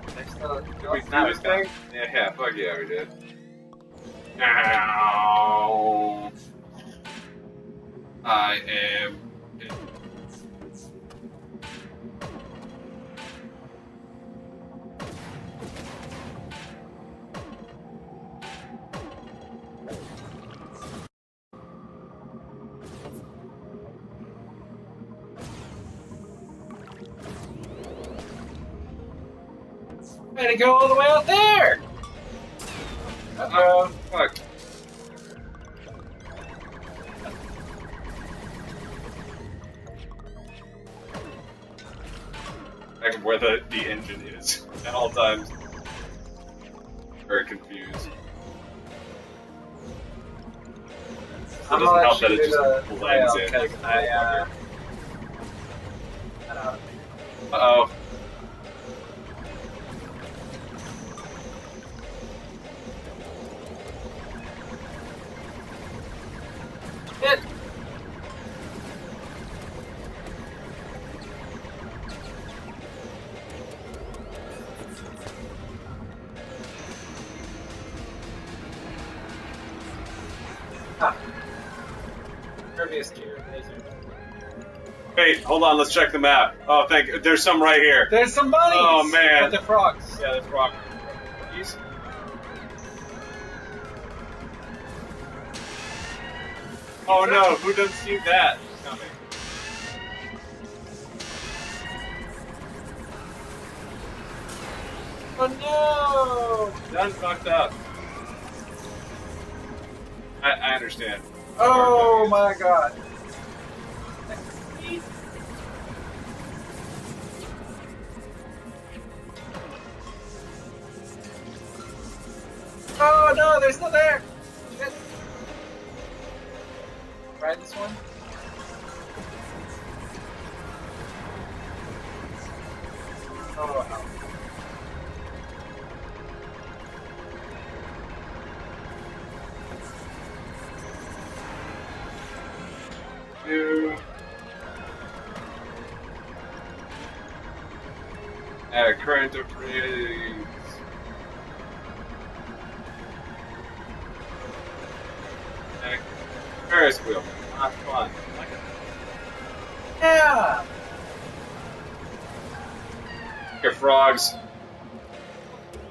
we do this thing? Yeah, fuck yeah, we did. Now I am. Way to go all the way out there! Uh-oh. Fuck. Back where the engine is at all times. Very confused. It I'm doesn't gonna help that let it you just do the blends trail, in. 'cause Like, I uh-oh. It. Ah. Previous to your laser. Wait, hold on, let's check the map. Oh, there's some right here. There's some bunnies! Oh, man. But the frogs. Yeah, that's rock. These? Oh no, who doesn't see that coming? Oh no! Done fucked up. I understand. Oh my god. Oh no, they're still there! Shit. Try this one. Oh hell. Current of rays. Ferris wheel. Not fun. Yeah! Your frogs.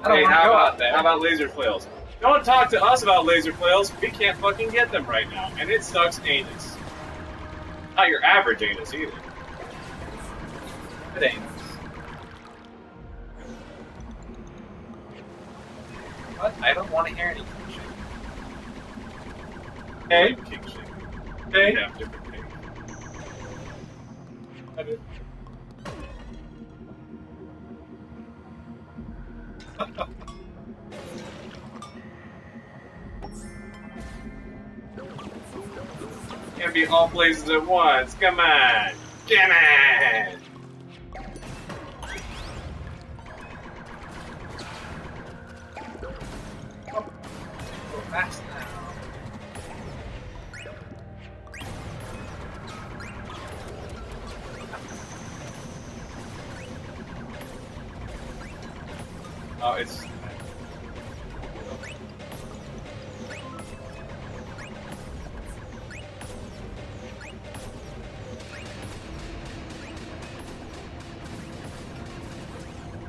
I don't Hey, want to go out there. How about laser flails? Don't talk to us about laser flails. We can't fucking get them right now, and it sucks anus. Not your average anus either. It ain't. What? I don't want to hear any shit. Hey, King shit. hey. We have different things. I do. Can't be all places at once. Come on. Damn it. Go fast now. Oh, it's...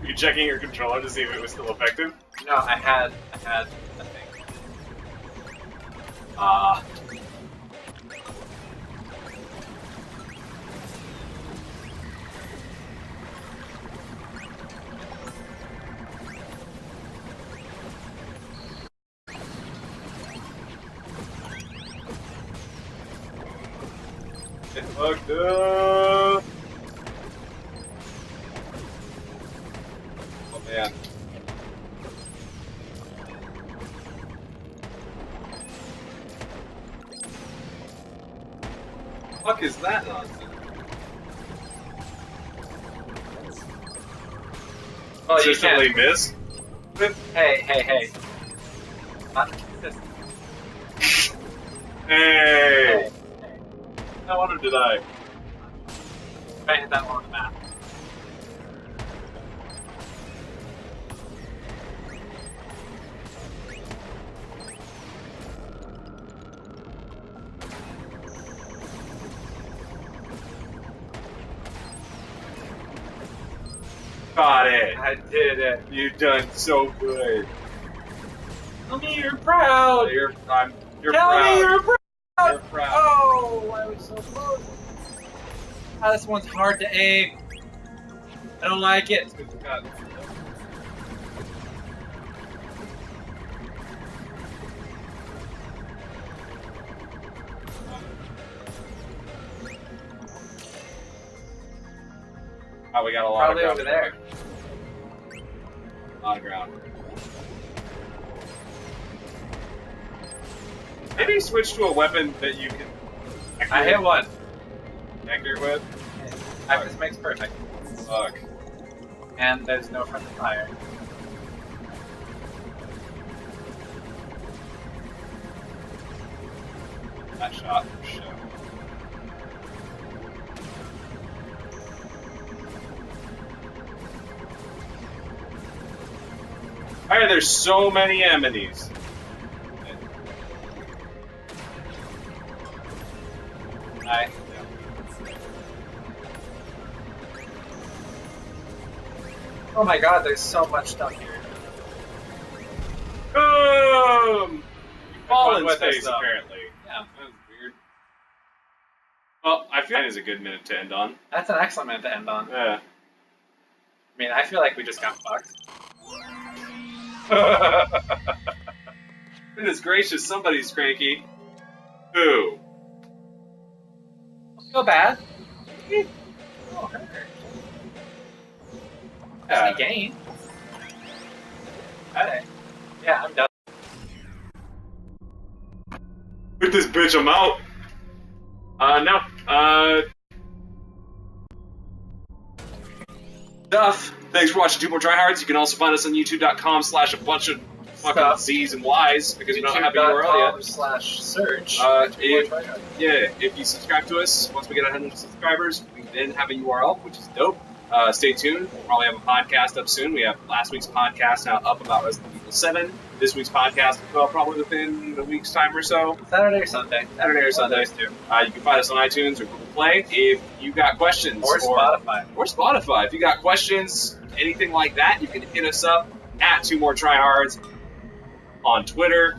Were you checking your controller to see if it was still effective? No, I had a thing. It fucked up! Oh man. Fuck is that nonsense? Well, you Consistently can't. miss? Hey. Not consistent. Hey! Hey. I wanted to die. I hit that one on the map. Got it! I did it. You've done so good. Tell me you're proud. You're Tell proud. me you're proud. You're proud. Oh, I was so close. Ah, this one's hard to aim. I don't like it. Oh, we got a lot Probably of over there. A lot of ground. Maybe switch to a weapon that you can. I hit one. Accurate with. This makes perfect. Fuck. And there's no friendly fire. That shot for sure. Why are there so many enemies? Hi. Oh my god, there's so much stuff here. Boom! Fall in with space, us, though. apparently. Yeah. That was weird. Well, I feel like it's a good minute to end on. That's an excellent minute to end on. Yeah. I mean, I feel like we just got fucked. Goodness gracious, somebody's cranky. Who? Don't feel bad. Oh, hurt. That's the game. Hey. Yeah, I'm done. With this bitch, I'm out. No. Stuff. Thanks for watching 2 More Tryhards. You can also find us on youtube.com/a bunch of fucking Stuff. Z's and Y's because we don't have a URL yet. YouTube.com/search. If you subscribe to us, once we get 100 subscribers, we then have a URL, which is dope. Stay tuned. We'll probably have a podcast up soon. We have last week's podcast now up about Resident Evil 7. This week's podcast, well, probably within a week's time or so. Saturday or Sunday. Saturday or Sunday. Too. You can find us on iTunes or Google Play if you got questions. Or Spotify. Or Spotify. If you got questions, anything like that, you can hit us up at 2 More Tryhards on Twitter.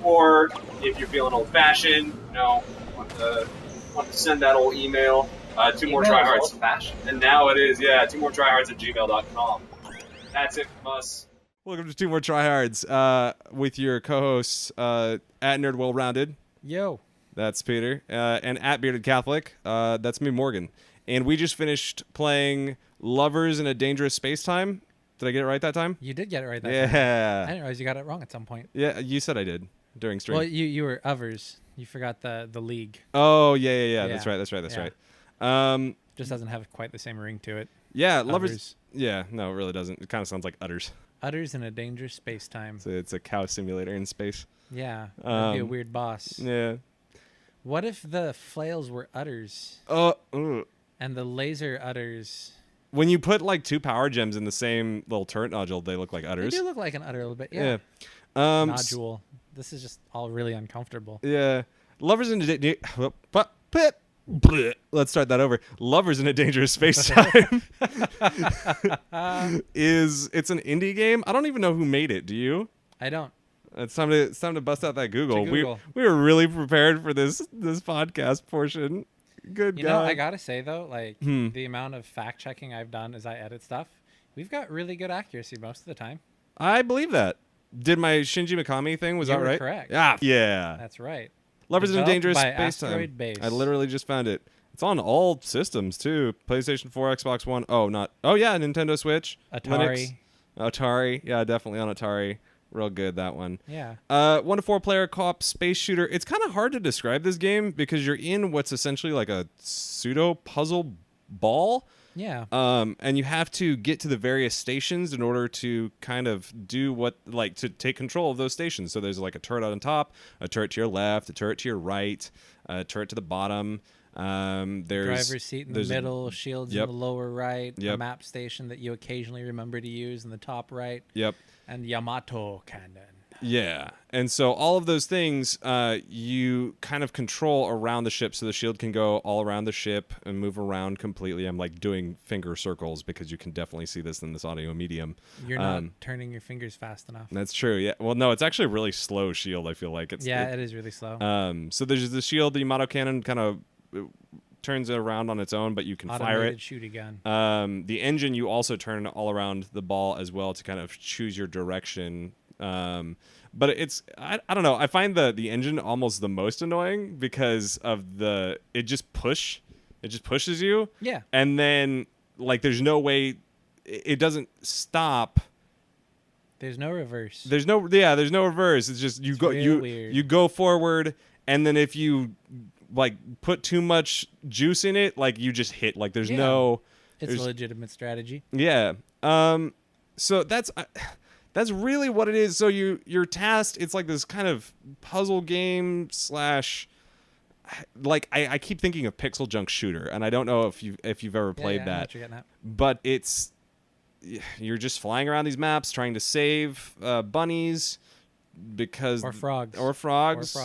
Or if you're feeling old-fashioned, want to send that old email, 2 More Tryhards. Old-fashioned. And now it is, 2 More Tryhards at gmail.com. That's it from us. Welcome to 2 More Tryhards with your co-hosts at Nerd Well Rounded. Yo. That's Peter. And at Bearded Catholic. That's me, Morgan. And we just finished playing Lovers in a Dangerous Spacetime. Did I get it right that time? You did get it right that time. Yeah. I didn't realize you got it wrong at some point. Yeah, you said I did during stream. Well, you were others. You forgot the league. Oh, yeah. That's Yeah. right. Yeah. Just doesn't have quite the same ring to it. Yeah, Lovers. Others. Yeah, no, it really doesn't. It kind of sounds like udders. Udders in a dangerous space-time. So it's a cow simulator in space. Yeah, that'd be a Um, weird boss. Yeah. What if the flails were udders Oh, and the laser udders when you put like 2 power gems in the same little turret nodule, they look like They udders. do look like an udder a little bit. Yeah. Nodule. This is just all really uncomfortable. Yeah. Lovers in a Let's start that over. Lovers in a Dangerous Space Time it's an indie game. I don't even know who made it. Do you? I don't. It's time to bust out that Google. Google. We were really prepared for this podcast portion. Good You guy. know, I gotta say though, like the amount of fact checking I've done as I edit stuff, we've got really good accuracy most of the time. I believe that. Did my Shinji Mikami thing, was You that were right? correct. Yeah. That's right. Lovers in a Developed Dangerous by Space Time. Asteroid Base. I literally just found it. It's on all systems too. PlayStation 4, Xbox One. Oh yeah, Nintendo Switch. Atari. Linux. Atari. Yeah, definitely on Atari. Real good, that one. Yeah. 1 to 4 player co-op space shooter. It's kind of hard to describe this game because you're in what's essentially like a pseudo puzzle ball. Yeah. And you have to get to the various stations in order to kind of do to take control of those stations. So there's like a turret on top, a turret to your left, a turret to your right, a turret to the bottom. There's driver's seat in the middle, shields Yep. in the lower right, Yep. a map station that you occasionally remember to use in the top right, Yep. and Yamato cannon. Yeah. And so all of those things you kind of control around the ship, so the shield can go all around the ship and move around completely. I'm like doing finger circles because you can definitely see this in this audio medium. You're not turning your fingers fast enough. That's true. Yeah. Well, no, it's actually a really slow shield, I feel like. It is really slow. So there's the shield, the Yamato cannon kind of turns it around on its own, but you can fire Automated it. shooty gun. The engine you also turn all around the ball as well to kind of choose your direction. But it's I don't know. I find the engine almost the most annoying because of it just pushes you. Yeah. And then like there's no way it doesn't stop. There's no reverse. There's no reverse. It's just you go forward, and then if you like put too much juice in it, like you just hit. Like there's no. It's a legitimate strategy. Yeah. So that's really what it is. So you're tasked. It's like this kind of puzzle game / like I keep thinking of Pixel Junk Shooter, and I don't know if you've ever played I know that. what you're getting at. But you're just flying around these maps trying to save bunnies or frogs. Or frogs.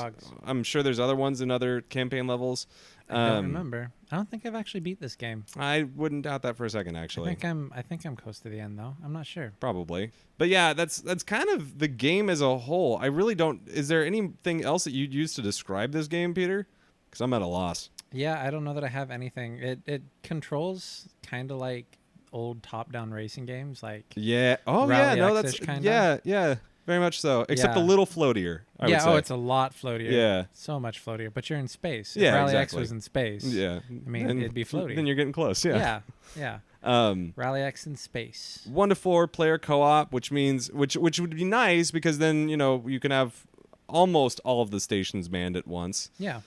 I'm sure there's other ones in other campaign levels. I don't remember. I don't think I've actually beat this game. I wouldn't doubt that for a second, actually. I think I'm close to the end though. I'm not sure. Probably. But yeah, that's kind of the game as a whole. I really don't. Is there anything else that you'd use to describe this game, Peter? Because I'm at a loss. Yeah, I don't know that I have anything. It controls kind of like old top-down racing games, like yeah. Oh Rally yeah, no, X-ish that's kinda. yeah, very much so. Except a Yeah. little floatier. I would say. it's a lot floatier. Yeah. So much floatier. But you're in space. Yeah, If Rally X exactly. was in space. Yeah. I mean, it'd be floaty. Then you're getting close. Yeah. Yeah. Um, Rally X in space. 1 to 4 player co-op, which means which would be nice because then you can have almost all of the stations manned at once. Yeah.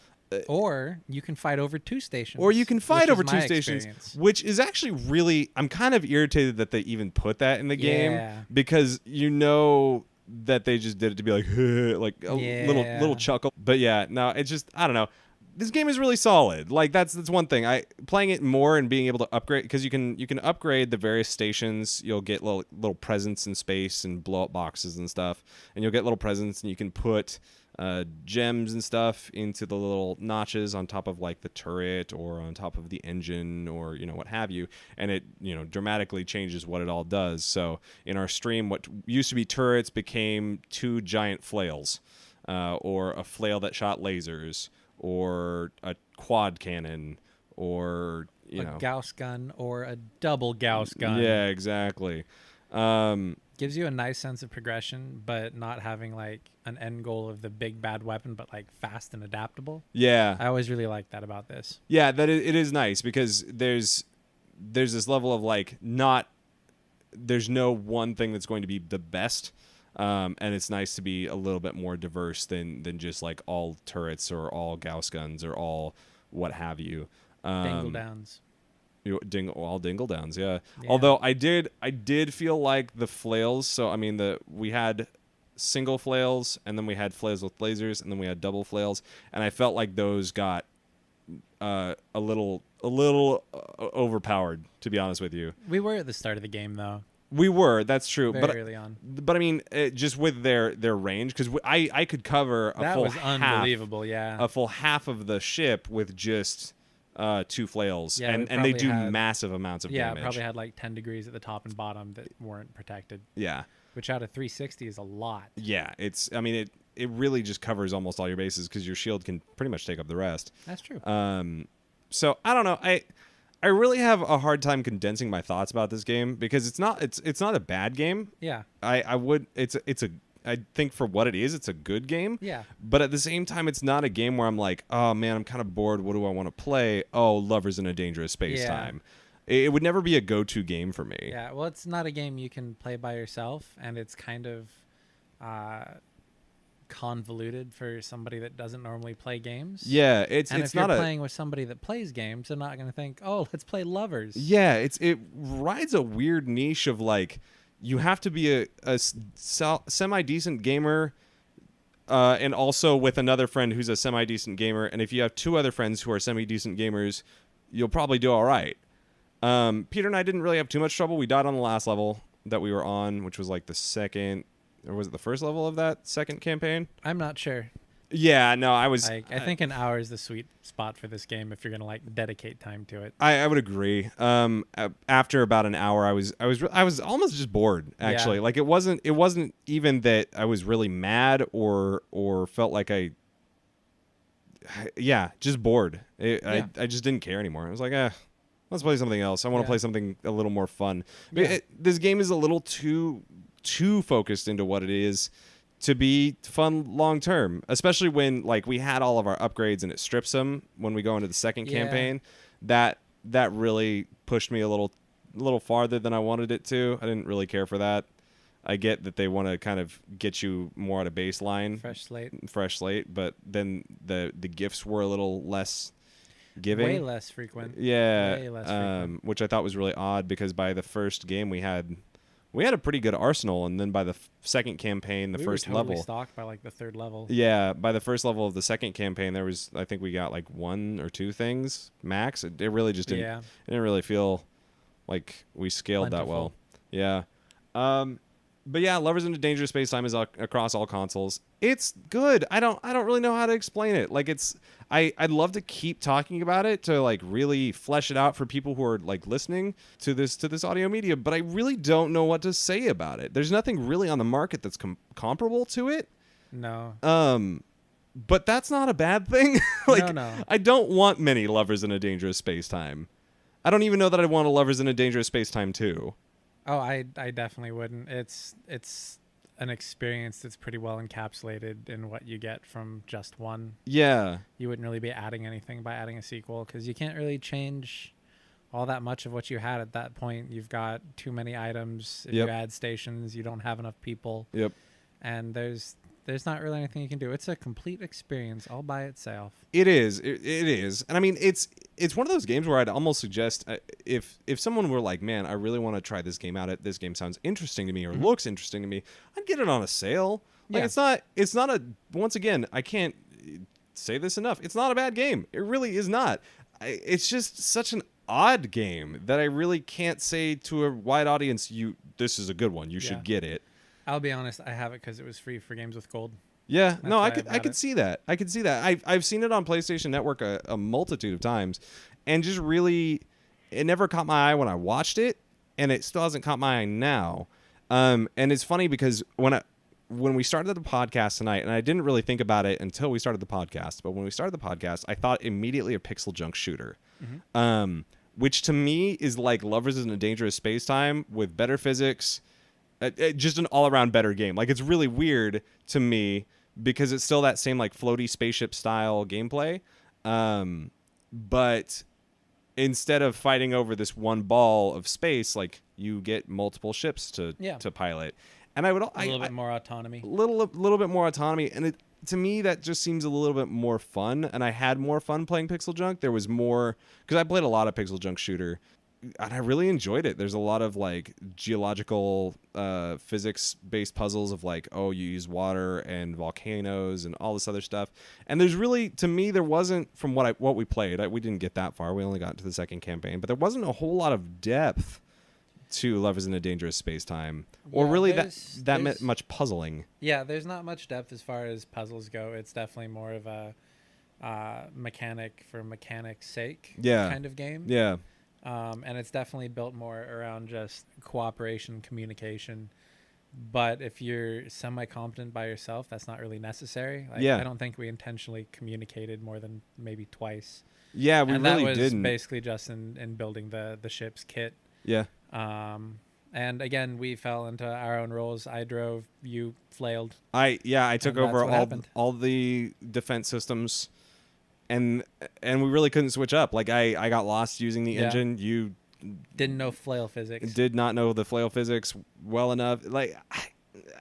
Or you can fight over 2 stations. Or you can fight which over is 2 my stations, experience. which is actually really. I'm kind of irritated that they even put that in the game Yeah. because that they just did it to be like a little chuckle. But yeah, no, it's just I don't know. This game is really solid. Like that's one thing. Playing it more and being able to upgrade because you can upgrade the various stations. You'll get little presents in space and blow up boxes and stuff, and you'll get little presents and you can put gems and stuff into the little notches on top of like the turret or on top of the engine or what have you, and it dramatically changes what it all does. So in our stream, what used to be turrets became 2 giant flails, or a flail that shot lasers, or a quad cannon, or a Gauss gun or a double Gauss gun. Yeah, exactly. Gives you a nice sense of progression, but not having like an end goal of the big bad weapon, but like fast and adaptable. Yeah, I always really like that about this. Yeah, it is nice because there's this level of like there's no one thing that's going to be the best, and it's nice to be a little bit more diverse than just like all turrets or all Gauss guns or all what have you. Dingle downs. All dingle downs, yeah. Although I did feel like the flails. So I mean, we had single flails, and then we had flails with lasers, and then we had double flails, and I felt like those got a little overpowered, to be honest with you. We were at the start of the game though. We were, that's true. Very early on. But I mean, just with their range, because I could cover that was unbelievable. Yeah, a full half of the ship with just 2 flails, Yeah, and they do massive amounts of damage. Yeah, probably had like 10 degrees at the top and bottom that weren't protected. Yeah, which out of 360 is a lot. Yeah, it really just covers almost all your bases because your shield can pretty much take up the rest. That's true. So I don't know. I really have a hard time condensing my thoughts about this game because it's not a bad game. Yeah. I think for what it is, it's a good game. Yeah. But at the same time, it's not a game where I'm like, oh man, I'm kind of bored. What do I want to play? Oh, Lovers in a Dangerous Spacetime. It would never be a go-to game for me. Yeah. Well, it's not a game you can play by yourself, and it's kind of convoluted for somebody that doesn't normally play games. Yeah, it's if not you're playing with somebody that plays games, they're not going to think, "Oh, let's play Lovers." Yeah, it rides a weird niche of like you have to be a semi-decent gamer and also with another friend who's a semi-decent gamer, and if you have 2 other friends who are semi-decent gamers, you'll probably do all right. Peter and I didn't really have too much trouble. We died on the last level that we were on, which was like the second, or was it the first level of that second campaign? I'm not sure. Yeah, no, I was. I think an hour is the sweet spot for this game if you're gonna like dedicate time to it. I would agree. After about an hour, I was almost just bored. Actually, like it wasn't even that I was really mad or felt like just bored. I just didn't care anymore. I was like, let's play something else. I want to play something a little more fun. Yeah. This game is a little too focused into what it is to be fun long term, especially when like we had all of our upgrades and it strips them when we go into the second campaign. That really pushed me a little farther than I wanted it to. I didn't really care for that. I get that they want to kind of get you more at a baseline, fresh slate, but then the gifts were a little less giving, way less frequent. Yeah, way less frequent. Which I thought was really odd because by the first game we had a pretty good arsenal, and then by the second campaign, we first were totally level, stocked by like the 3rd level. Yeah, by the first level of the second campaign, I think we got like 1 or 2 things max. It really just didn't. It didn't really feel like we scaled that well. Yeah. But yeah, Lovers in a Dangerous Spacetime is across all consoles. It's good. I don't really know how to explain it. Like I'd love to keep talking about it to like really flesh it out for people who are like listening to this audio media, but I really don't know what to say about it. There's nothing really on the market that's comparable to it. No. But that's not a bad thing. No. I don't want many Lovers in a Dangerous Spacetime. I don't even know that I want a Lovers in a Dangerous Spacetime 2. Oh, I definitely wouldn't. It's an experience that's pretty well encapsulated in what you get from just one. Yeah. You wouldn't really be adding anything by adding a sequel because you can't really change all that much of what you had at that point. You've got too many items. If you add stations, you don't have enough people. Yep. And there's not really anything you can do. It's a complete experience all by itself. It is. It is. And I mean, it's one of those games where I'd almost suggest if someone were like, man, I really want to try this game out. This game sounds interesting to me or looks interesting to me. I'd get it on a sale. Like it's not a, once again, I can't say this enough. It's not a bad game. It really is not. It's just such an odd game that I really can't say to a wide audience, this is a good one. You should get it. I'll be honest, I have it because it was free for Games with Gold. Yeah, no, I could see that. I could see that. I've seen it on PlayStation Network a multitude of times, and just really, it never caught my eye when I watched it, and it still hasn't caught my eye now. And it's funny because when we started the podcast tonight, and I didn't really think about it until we started the podcast, but when we started the podcast, I thought immediately of Pixel Junk Shooter, which to me is like Lovers in a Dangerous Spacetime with better physics. Just an all-around better game. Like, it's really weird to me because it's still that same like floaty spaceship style gameplay, but instead of fighting over this one ball of space, like you get multiple ships to pilot, and a little bit more autonomy. Little bit more autonomy, and to me that just seems a little bit more fun. And I had more fun playing Pixel Junk. There was more because I played a lot of Pixel Junk Shooter. I really enjoyed it. There's a lot of like geological physics based puzzles of like, oh, you use water and volcanoes and all this other stuff. And there's really, to me, there wasn't, from what we played, we didn't get that far. We only got to the second campaign, but there wasn't a whole lot of depth to Lovers in a Dangerous Space-Time, or really that much puzzling. Yeah, there's not much depth as far as puzzles go. It's definitely more of a mechanic for mechanic's sake kind of game. Yeah. And it's definitely built more around just cooperation, communication. But if you're semi-competent by yourself, that's not really necessary. Like, I don't think we intentionally communicated more than maybe twice. Yeah, we and really that was didn't. Basically just in building the ship's kit. Yeah. And again, we fell into our own roles. I drove, you flailed. I took over all the defense systems, and we really couldn't switch up. Like I got lost using the engine. You didn't know flail physics. Did not know the flail physics well enough. Like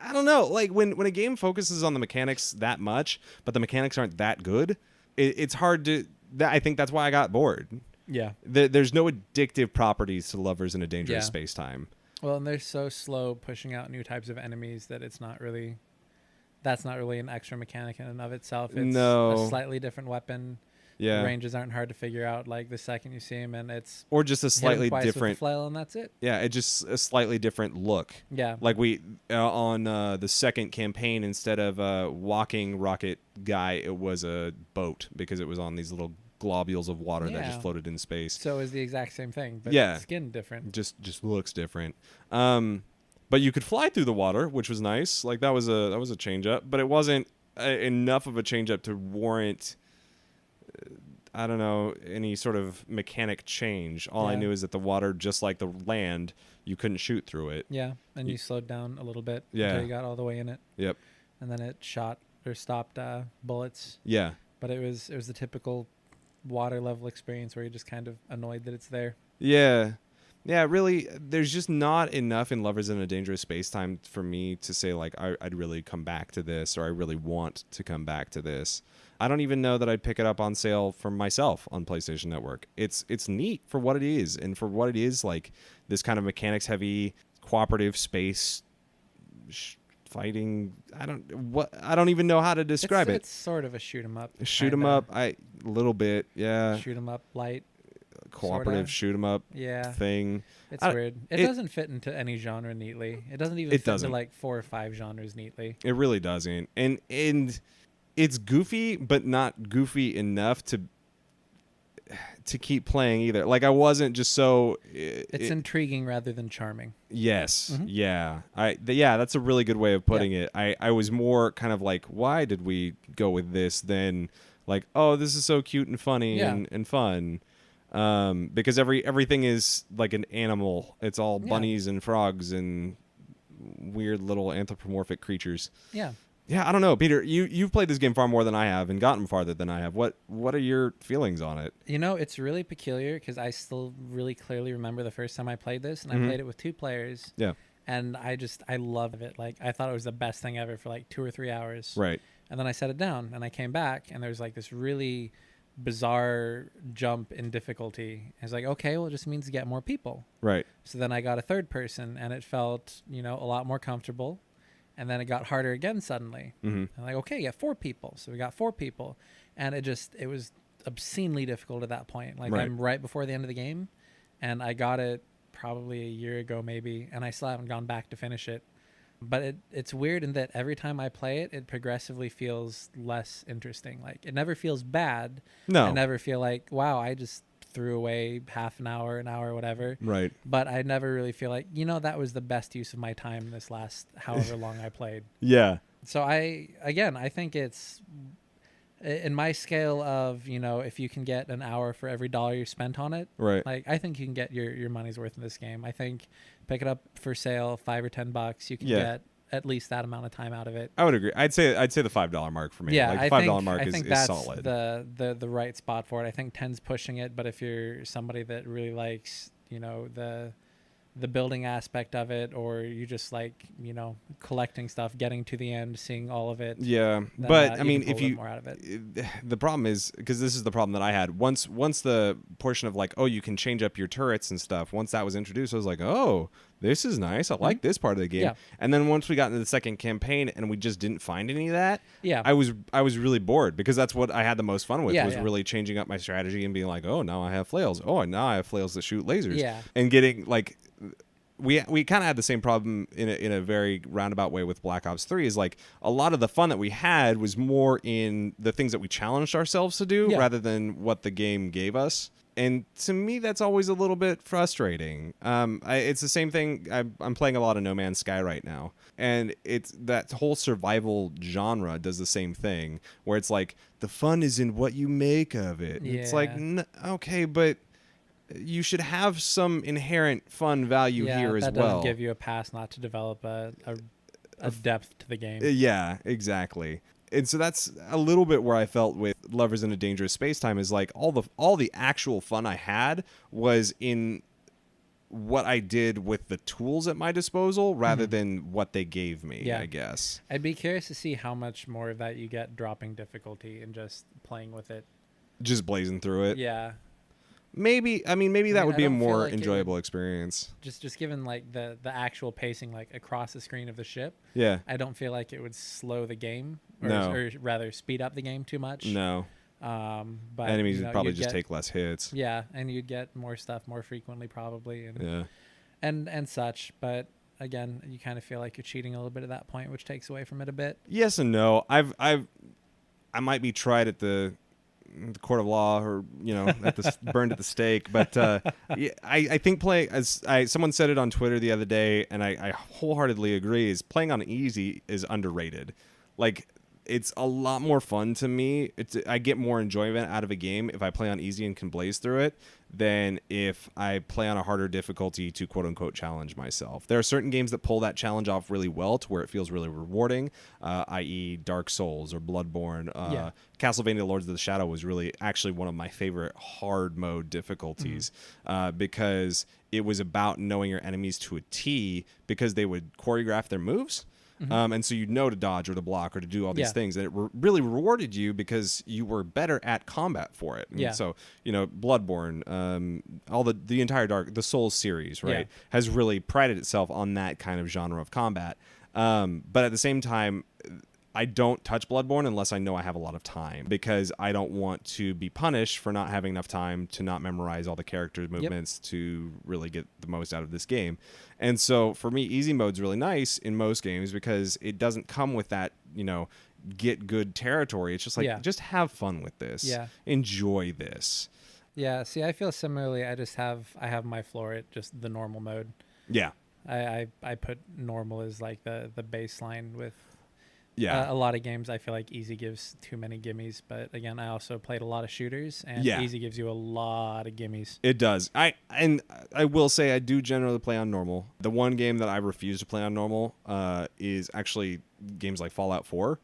I don't know. Like when a game focuses on the mechanics that much, but the mechanics aren't that good, it's hard to. I think that's why I got bored. Yeah. There's no addictive properties to Lovers in a Dangerous Space-Time. Well, and they're so slow pushing out new types of enemies that that's not really an extra mechanic in and of itself. It's a slightly different weapon. Yeah. The ranges aren't hard to figure out like the second you see him, and it's or just a slightly different flail, and that's it. Yeah, it's just a slightly different look. Yeah. Like we on the second campaign, instead of a walking rocket guy, it was a boat because it was on these little globules of water that just floated in space. So it was the exact same thing, but skin different. Just looks different. But you could fly through the water, which was nice. Like that was a change up, but it wasn't enough of a change up to warrant I don't know, any sort of mechanic change. All I knew is that the water, just like the land, you couldn't shoot through it. Yeah, and you slowed down a little bit until you got all the way in it. Yep. And then it shot or stopped bullets. Yeah. But it was the typical water level experience where you're just kind of annoyed that it's there. Yeah. Yeah, really, there's just not enough in Lovers in a Dangerous Space-Time for me to say, like, I'd really come back to this, or I really want to come back to this. I don't even know that I'd pick it up on sale for myself on PlayStation Network. It's neat for what it is, and for what it is, like, this kind of mechanics-heavy, cooperative space fighting. I don't even know how to describe it. It's sort of a shoot 'em up. Shoot 'em up, a little bit, yeah. Shoot 'em up light. Cooperative sorta. Shoot 'em up thing. It's weird. It doesn't fit into any genre neatly. It doesn't even fit into like 4 or 5 genres neatly. It really doesn't. And it's goofy, but not goofy enough to keep playing either. Like I wasn't just so it's intriguing rather than charming. Yes. Mm-hmm. Yeah. That's a really good way of putting it. I was more kind of like, why did we go with this than like, oh, this is so cute and funny and fun. Because everything is like an animal. It's all bunnies and frogs and weird little anthropomorphic creatures. Yeah. Yeah, I don't know, Peter. You've played this game far more than I have and gotten farther than I have. What are your feelings on it? You know, it's really peculiar because I still really clearly remember the first time I played this, and I played it with 2 players. Yeah. And I loved it. Like I thought it was the best thing ever for like 2 or 3 hours. Right. And then I set it down and I came back and there was like this really bizarre jump in difficulty. I was like, okay, well, it just means to get more people. Right. So then I got a 3rd person and it felt, a lot more comfortable. And then it got harder again suddenly. Mm-hmm. I'm like, okay, yeah, 4 people. So we got 4 people. And it was obscenely difficult at that point. Like I'm right before the end of the game and I got it probably a year ago maybe. And I still haven't gone back to finish it. But it's weird in that every time I play it, it progressively feels less interesting. Like it never feels bad. No. I never feel like, wow, I just threw away half an hour, whatever. Right. But I never really feel like, that was the best use of my time this last however long I played. Yeah. So I think it's in my scale of, if you can get an hour for every dollar you spent on it. Right. Like I think you can get your money's worth in this game. I think pick it up for sale, $5 or $10, you can get at least that amount of time out of it. I would agree. I'd say the $5 mark for me. Yeah, like the $5 mark is that's solid. The right spot for it. I think 10's pushing it, but if you're somebody that really likes, the the building aspect of it, or you just like, you know, collecting stuff, getting to the end, seeing all of it. Yeah, then, but I you mean, can pull if a you bit more out of it. the problem is, because this is the problem that I had once the portion of like, oh, you can change up your turrets and stuff, once that was introduced, I was like, oh, this is nice, I like this part of the game. Yeah. And then once we got into the second campaign and we just didn't find any of that, Yeah. I was really bored, because that's what I had the most fun with, Yeah, was yeah. really changing up my strategy and being like, oh, now I have flails, oh, now I have flails that shoot lasers. Yeah. And getting like, we kind of had the same problem in a very roundabout way with Black Ops 3, is like a lot of the fun that we had was more in the things that we challenged ourselves to do, Yeah. rather than what the game gave us. And to me, that's always a little bit frustrating. It's the same thing. I'm playing a lot of No Man's Sky right now, and it's that whole survival genre does the same thing, where it's like the fun is in what you make of it. Yeah. It's like, okay, but you should have some inherent fun value here as that well. doesn't give you a pass not to develop a depth to the game. Yeah, exactly. And so that's a little bit where I felt with Lovers in a Dangerous Spacetime, is like all the actual fun I had was in what I did with the tools at my disposal, rather than what they gave me, Yeah. I guess. I'd be curious to see how much more of that you get dropping difficulty and just playing with it. Just blazing through it. Yeah. Maybe that mean, would be I a don't feel more like it enjoyable experience. Just given like the actual pacing like across the screen of the ship, Yeah. I don't feel like it would slow the game, or, No. or rather speed up the game too much. No. But Enemies you would know, probably you'd just get- take less hits. Yeah, and you'd get more stuff more frequently probably, and Yeah. and such. But again, you kind of feel like you're cheating a little bit at that point, which takes away from it a bit. Yes and no. I might be tried at the court of law, or at the burned at the stake, but yeah, I think someone said it on Twitter the other day, and I wholeheartedly agree, is playing on easy is underrated. Like, it's a lot more fun to me. I get more enjoyment out of a game if I play on easy and can blaze through it, than if I play on a harder difficulty to quote unquote challenge myself. There are certain games that pull that challenge off really well to where it feels really rewarding, i.e. Dark Souls or Bloodborne. Yeah. Castlevania Lords of the Shadow was really actually one of my favorite hard mode difficulties, because it was about knowing your enemies to a T, because they would choreograph their moves. And so you'd know to dodge or to block or to do all these Yeah. things, and it really rewarded you because you were better at combat for it. And Yeah. so Bloodborne, all the entire the Souls series, right, Yeah. has really prided itself on that kind of genre of combat. But at the same time, I don't touch Bloodborne unless I know I have a lot of time, because I don't want to be punished for not having enough time to not memorize all the character movements to really get the most out of this game. And so for me, easy mode's really nice in most games, because it doesn't come with that, get good territory. It's just like, Yeah. just have fun with this. Yeah. Enjoy this. Yeah, see, I feel similarly. I have my floor at just the normal mode. Yeah. I put normal as like the baseline with Yeah. a lot of games. I feel like easy gives too many gimmies, but again, I also played a lot of shooters, and Yeah. easy gives you a lot of gimmies. It does. I will say I do generally play on normal. The one game that I refuse to play on normal is actually games like Fallout 4.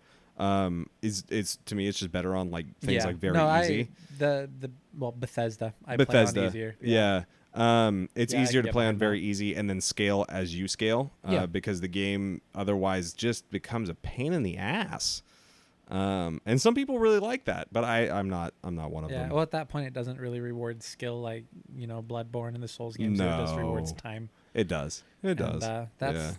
Is to me, it's just better on like things like very easy. Bethesda. I Bethesda. play on easier. Yeah. It's Yeah, I easier can to get play on behind very easy and then scale as you scale, Yeah. because the game otherwise just becomes a pain in the ass. And some people really like that, but I'm not one of Yeah. them. Well, at that point, it doesn't really reward skill like Bloodborne and the Souls games. It just rewards No. time. It does. It does. And,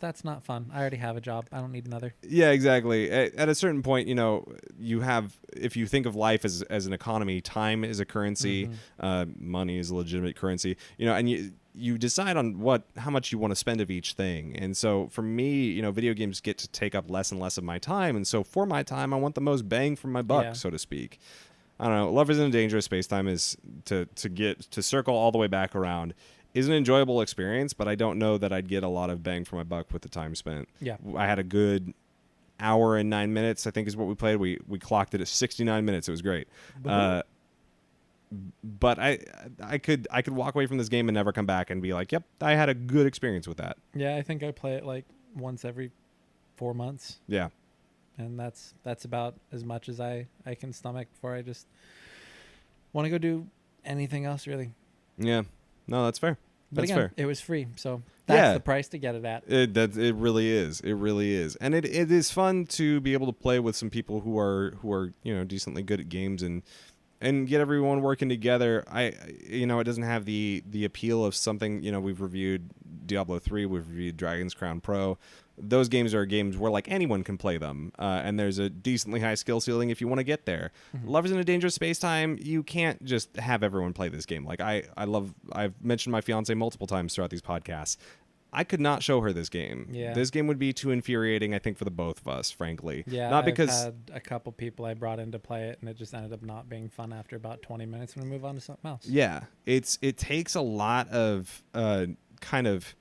that's not fun. I already have a job. I don't need another. Yeah, exactly. At a certain point, you have, if you think of life as an economy, time is a currency, money is a legitimate currency, and you decide on how much you want to spend of each thing. And so for me, video games get to take up less and less of my time. And so for my time, I want the most bang for my buck, Yeah. so to speak. I don't know. Lovers in a Dangerous Spacetime is to circle all the way back around is an enjoyable experience, but I don't know that I'd get a lot of bang for my buck with the time spent. Yeah. I had a good hour and 9 minutes, I think is what we played. We clocked it at 69 minutes. It was great. But I could walk away from this game and never come back and be like, yep, I had a good experience with that. Yeah, I think I play it like once every 4 months, Yeah. and that's about as much as I can stomach before I just want to go do anything else really. Yeah. No, that's fair. But That's again, fair. it was free, so That's the price to get it at. It really is. It really is, and it is fun to be able to play with some people who are decently good at games and get everyone working together. It doesn't have the appeal of something. We've reviewed Diablo 3, we've reviewed Dragon's Crown Pro. Those games are games where like anyone can play them, and there's a decently high skill ceiling if you want to get there. Lovers in a Dangerous Spacetime, you can't just have everyone play this game. Like I've mentioned my fiance multiple times throughout these podcasts. I could not show her this game. Yeah. This game would be too infuriating, I think, for the both of us, frankly. Yeah, not I've because had a couple people I brought in to play it, and it just ended up not being fun after about 20 minutes when we move on to something else. Yeah, it takes a lot of kind of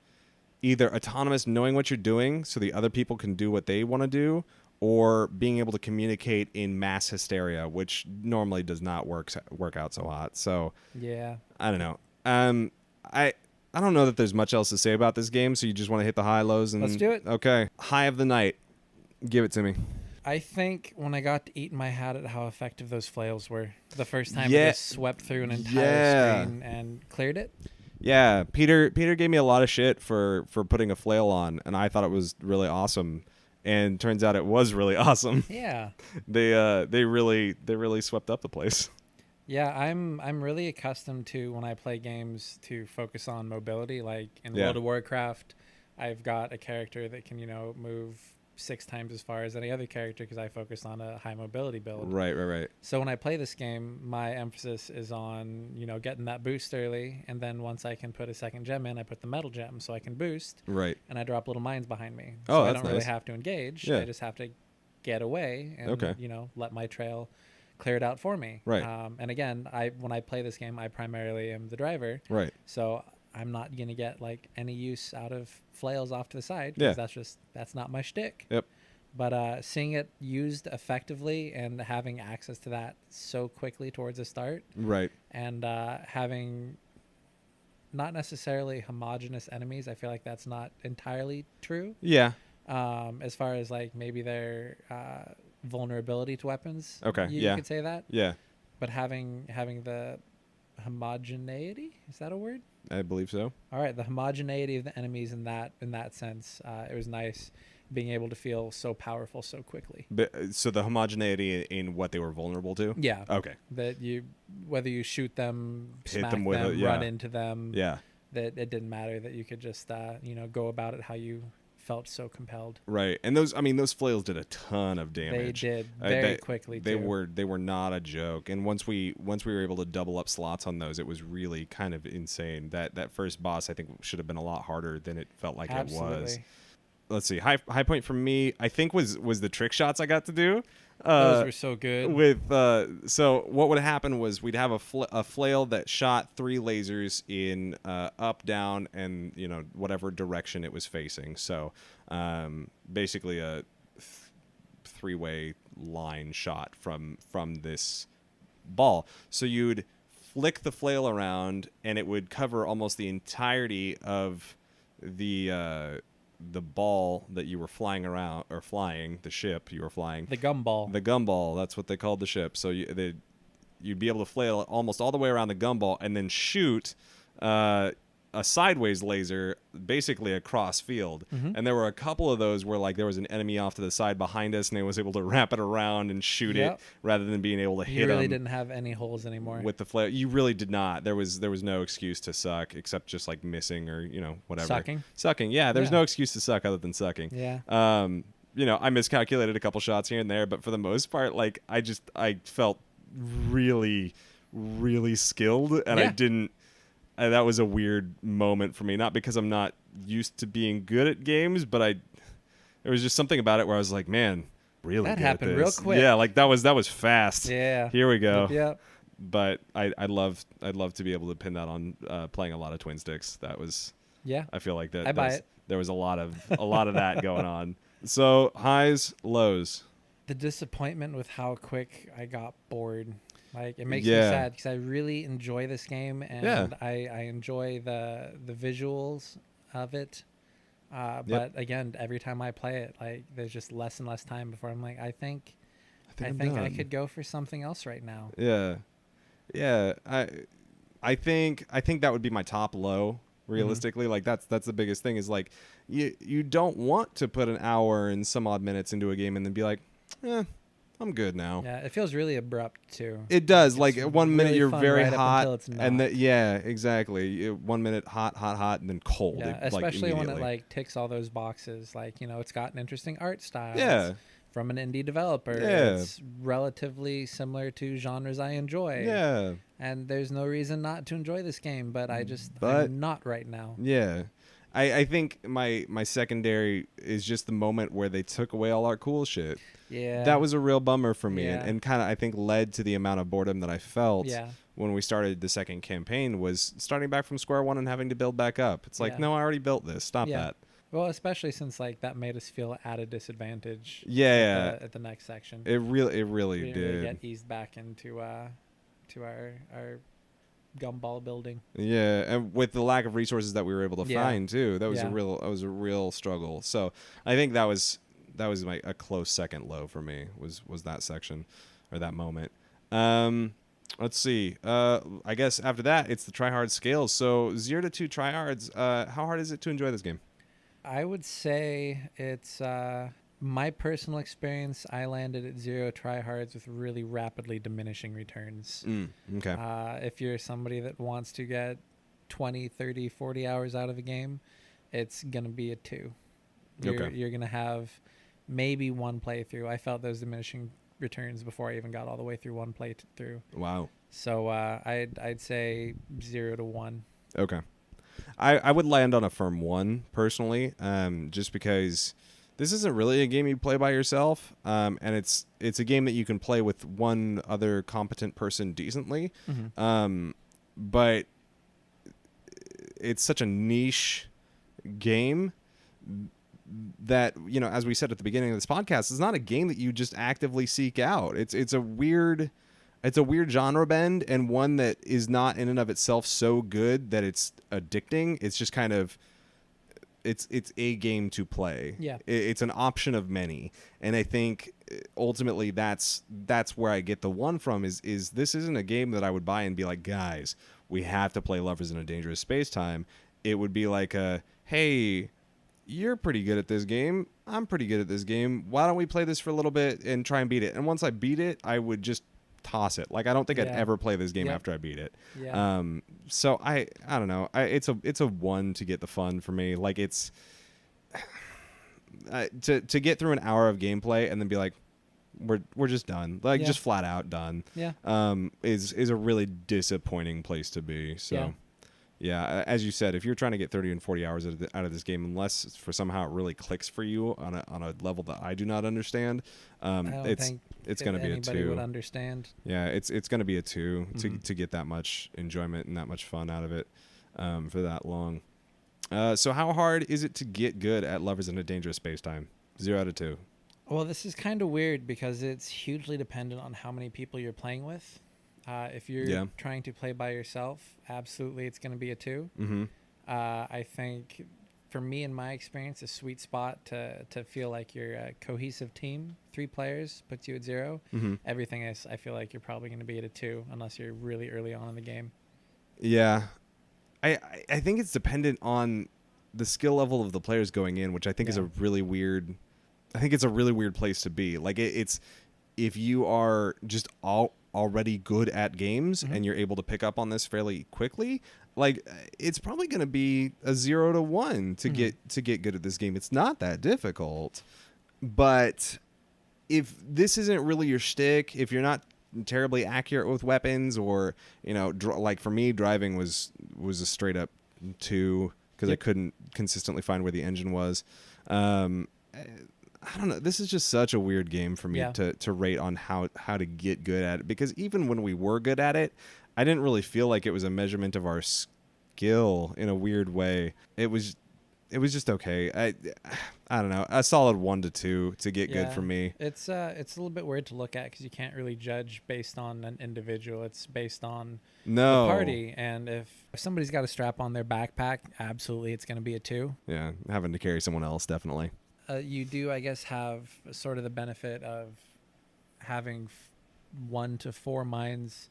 either autonomous knowing what you're doing so the other people can do what they want to do, or being able to communicate in mass hysteria, which normally does not work out so hot. So yeah, I don't know. I don't know that there's much else to say about this game, so you just want to hit the high lows and let's do it. Okay, high of the night. Give it to me. I think when I got to eat my hat at how effective those flails were the first time I just swept through an entire screen and cleared it. Yeah, Peter gave me a lot of shit for putting a flail on, and I thought it was really awesome. And turns out it was really awesome. Yeah. They really swept up the place. Yeah, I'm really accustomed to, when I play games, to focus on mobility. Like in World of Warcraft, I've got a character that can, move 6 times as far as any other character because I focus on a high mobility build. Right. So when I play this game, my emphasis is on, getting that boost early, and then once I can put a second gem in, I put the metal gem so I can boost. Right. And I drop little mines behind me. Oh, so that's I don't really nice. have to engage. Yeah. I just have to get away and let my trail clear it out for me. Right. And again, when I play this game, I primarily am the driver. Right. So I'm not gonna get like any use out of flails off to the side because that's not my shtick. Yep. But seeing it used effectively and having access to that so quickly towards the start, right, and having not necessarily homogenous enemies, I feel like that's not entirely true. Yeah. As far as like maybe their vulnerability to weapons. Okay. You could say that. Yeah. But having the homogeneity, is that a word? I believe so. All right, the homogeneity of the enemies in that sense, it was nice being able to feel so powerful so quickly. But, so the homogeneity in what they were vulnerable to? Yeah. Okay. That whether you shoot them, hit smack them with them, it, run into them, that it didn't matter, that you could just go about it how you felt so compelled. Right. And those flails did a ton of damage. They did very quickly. They were not a joke. And once we were able to double up slots on those, it was really kind of insane. That first boss I think should have been a lot harder than it felt like it was. Let's see. High point for me, I think was the trick shots I got to do. Those were so good. So what would happen was we'd have a flail that shot 3 lasers in up, down, and whatever direction it was facing. So basically a 3-way line shot from this ball. So you'd flick the flail around, and it would cover almost the entirety of the ball that you were flying around, or flying the ship you were flying. The gumball, that's what they called the ship. So you'd be able to flail almost all the way around the gumball and then shoot a sideways laser basically across field. Mm-hmm. And there were a couple of those where like there was an enemy off to the side behind us, and they was able to wrap it around and shoot it rather than being able to hit them. You really didn't have any holes anymore with the flail. You really did not. There was no excuse to suck except just like missing or whatever. Sucking. Yeah, there's no excuse to suck other than sucking. Yeah. I miscalculated a couple shots here and there, but for the most part, like I felt really, really skilled, and I didn't. That was a weird moment for me, not because I'm not used to being good at games, but there was just something about it where I was like, man, really that good happened at this. real quick. Yeah, like that was fast. Yeah. Here we go. Yep. But I'd love to be able to pin that on playing a lot of twin sticks. That was I feel like that I buy it. There was a lot of that going on. So highs, lows. The disappointment with how quick I got bored. Like, it makes me sad because I really enjoy this game, and I enjoy the visuals of it. But again, every time I play it, like, there's just less and less time before I'm like, I think I could go for something else right now. Yeah. I think that would be my top low. realistically. Like that's the biggest thing is like you don't want to put an hour and some odd minutes into a game and then be like, I'm good now. Yeah, it feels really abrupt too. It does. It's Like 1 minute really you're fun very right up hot, until it's not. and yeah, exactly. 1 minute hot, and then cold. Yeah, like, especially when it immediately. like ticks all those boxes. Like, it's got an interesting art style. Yeah. It's from an indie developer. Yeah. It's relatively similar to genres I enjoy. Yeah. And there's no reason not to enjoy this game, but But- I'm not right now. Yeah. I think my secondary is just the moment where they took away all our cool shit. Yeah. That was a real bummer for me, Yeah. and kind of I think led to the amount of boredom that I felt Yeah. when we started the second campaign was starting back from square one and having to build back up. It's like, Yeah. no, I already built this. Stop Yeah. that. Well, especially since like that made us feel at a disadvantage. Yeah. At the next section. It really We didn't did. really get eased back into to our gumball building. Yeah, and with the lack of resources that we were able to Yeah. find too, that was Yeah. a real struggle. So I think that was a close second low for me was that section or that moment. Let's see. I guess after that it's the tryhard scales. So 0 to 2 tryhards. How hard is it to enjoy this game? I would say it's my personal experience. I landed at 0 tryhards with really rapidly diminishing returns. Okay. If you're somebody that wants to get 20, 30, 40 hours out of a game, it's going to be a 2. You're going to have maybe one playthrough. I felt those diminishing returns before I even got all the way through one playthrough. Wow. So I'd say 0 to 1. Okay. I would land on a firm 1 personally, just because this isn't really a game you play by yourself, and it's a game that you can play with one other competent person decently, but it's such a niche game that, as we said at the beginning of this podcast, it's not a game that you just actively seek out. It's a weird genre bend, and one that is not in and of itself so good that it's addicting. It's just kind of it's a game to play. Yeah. It's an option of many, and I think ultimately that's where I get the 1 from is this isn't a game that I would buy and be like, guys, we have to play Lovers in a Dangerous Spacetime. It would be like hey, you're pretty good at this game. I'm pretty good at this game. Why don't we play this for a little bit and try and beat it? And once I beat it, I would just toss it. Like, I don't think I'd ever play this game after I beat it. Yeah. So I don't know. It's a 1 to get the fun for me. Like, it's to get through an hour of gameplay and then be like, we're just done. Like, just flat out done. Yeah. Is a really disappointing place to be. So. Yeah, as you said, if you're trying to get 30 and 40 hours out of this game, unless for somehow it really clicks for you on a level that I do not understand, it's going to be a 2. Anybody would understand. Yeah, it's going to be a 2 to get that much enjoyment and that much fun out of it for that long. So how hard is it to get good at Lovers in a Dangerous Spacetime? 0 out of 2. Well, this is kind of weird because it's hugely dependent on how many people you're playing with. If you're trying to play by yourself, absolutely it's going to be a 2. I think for me, in my experience, a sweet spot to feel like you're a cohesive team, 3 players puts you at 0. Everything else, I feel like you're probably going to be at a 2 unless you're really early on in the game. Yeah. I think it's dependent on the skill level of the players going in, which I think is a really weird... I think it's a really weird place to be. Like, it's... If you are just already good at games and you're able to pick up on this fairly quickly, like, it's probably going to be a 0 to 1 to get good at this game. It's not that difficult. But if this isn't really your shtick, if you're not terribly accurate with weapons, or like for me, driving was a straight up 2 because I couldn't consistently find where the engine was. I don't know. This is just such a weird game for me to rate on how to get good at it, because even when we were good at it, I didn't really feel like it was a measurement of our skill in a weird way. It was just okay. I don't know. A solid 1 to 2 to get good for me. It's a little bit weird to look at because you can't really judge based on an individual. It's based on the party. And if somebody's got a strap on their backpack, absolutely it's going to be a 2. Yeah, having to carry someone else, definitely. You do, I guess, have sort of the benefit of having 1 to 4 mines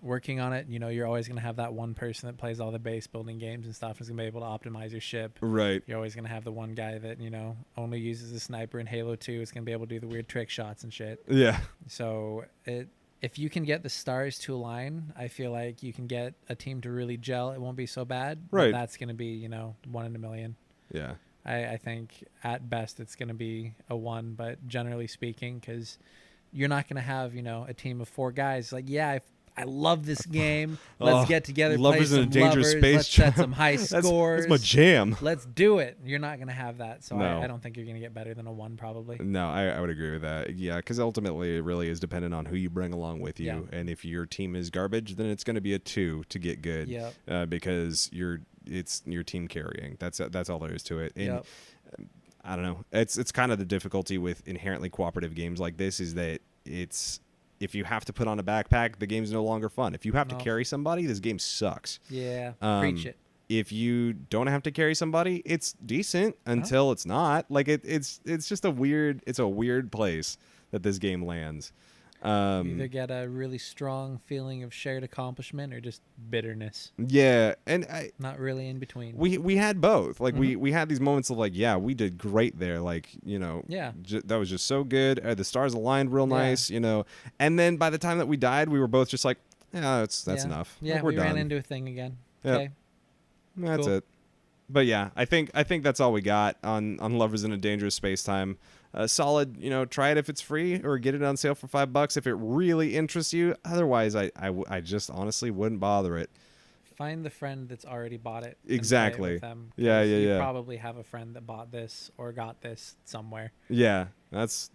working on it, you know, you're always going to have that one person that plays all the base building games and stuff, is going to be able to optimize your ship. Right. You're always going to have the one guy that, you know, only uses a sniper in Halo 2. Is going to be able to do the weird trick shots and shit. Yeah. So if you can get the stars to align, I feel like you can get a team to really gel. It won't be so bad. Right. But that's going to be, you know, 1 in a million. Yeah. I think at best it's going to be a 1, but generally speaking, because you're not going to have, you know, a team of 4 guys like, yeah, I love this game. Let's get together, Lovers play in some a Dangerous lovers. Space Let's set some high scores. That's my jam. Let's do it. You're not going to have that. So No. I don't think you're going to get better than a 1 probably. No, I would agree with that. Yeah, because ultimately it really is dependent on who you bring along with you. Yeah. And if your team is garbage, then it's going to be a 2 to get good. Yep. Because it's your team carrying. That's all there is to it. And Yep. I don't know. It's kind of the difficulty with inherently cooperative games like this is that it's if you have to put on a backpack, the game's no longer fun. If you have to carry somebody, this game sucks. Yeah. Preach it. If you don't have to carry somebody, it's decent until it's not. Like it's just a weird place that this game lands. You either get a really strong feeling of shared accomplishment or just bitterness. Yeah, and not really in between. We had both. Like we had these moments of like, yeah, we did great there. Like, you know, that was just so good. The stars aligned real nice, you know. And then by the time that we died, we were both just like, yeah, that's enough. Yeah, like, we're we done. ran into a thing again. Yep. Okay. That's Cool. it. But yeah, I think that's all we got on Lovers in a Dangerous Space-Time. Solid, you know, try it if it's free or get it on sale for $5 if it really interests you. Otherwise, I just honestly wouldn't bother it. Find the friend that's already bought it. Exactly. And play it with them, Yeah. You probably have a friend that bought this or got this somewhere. Yeah, It's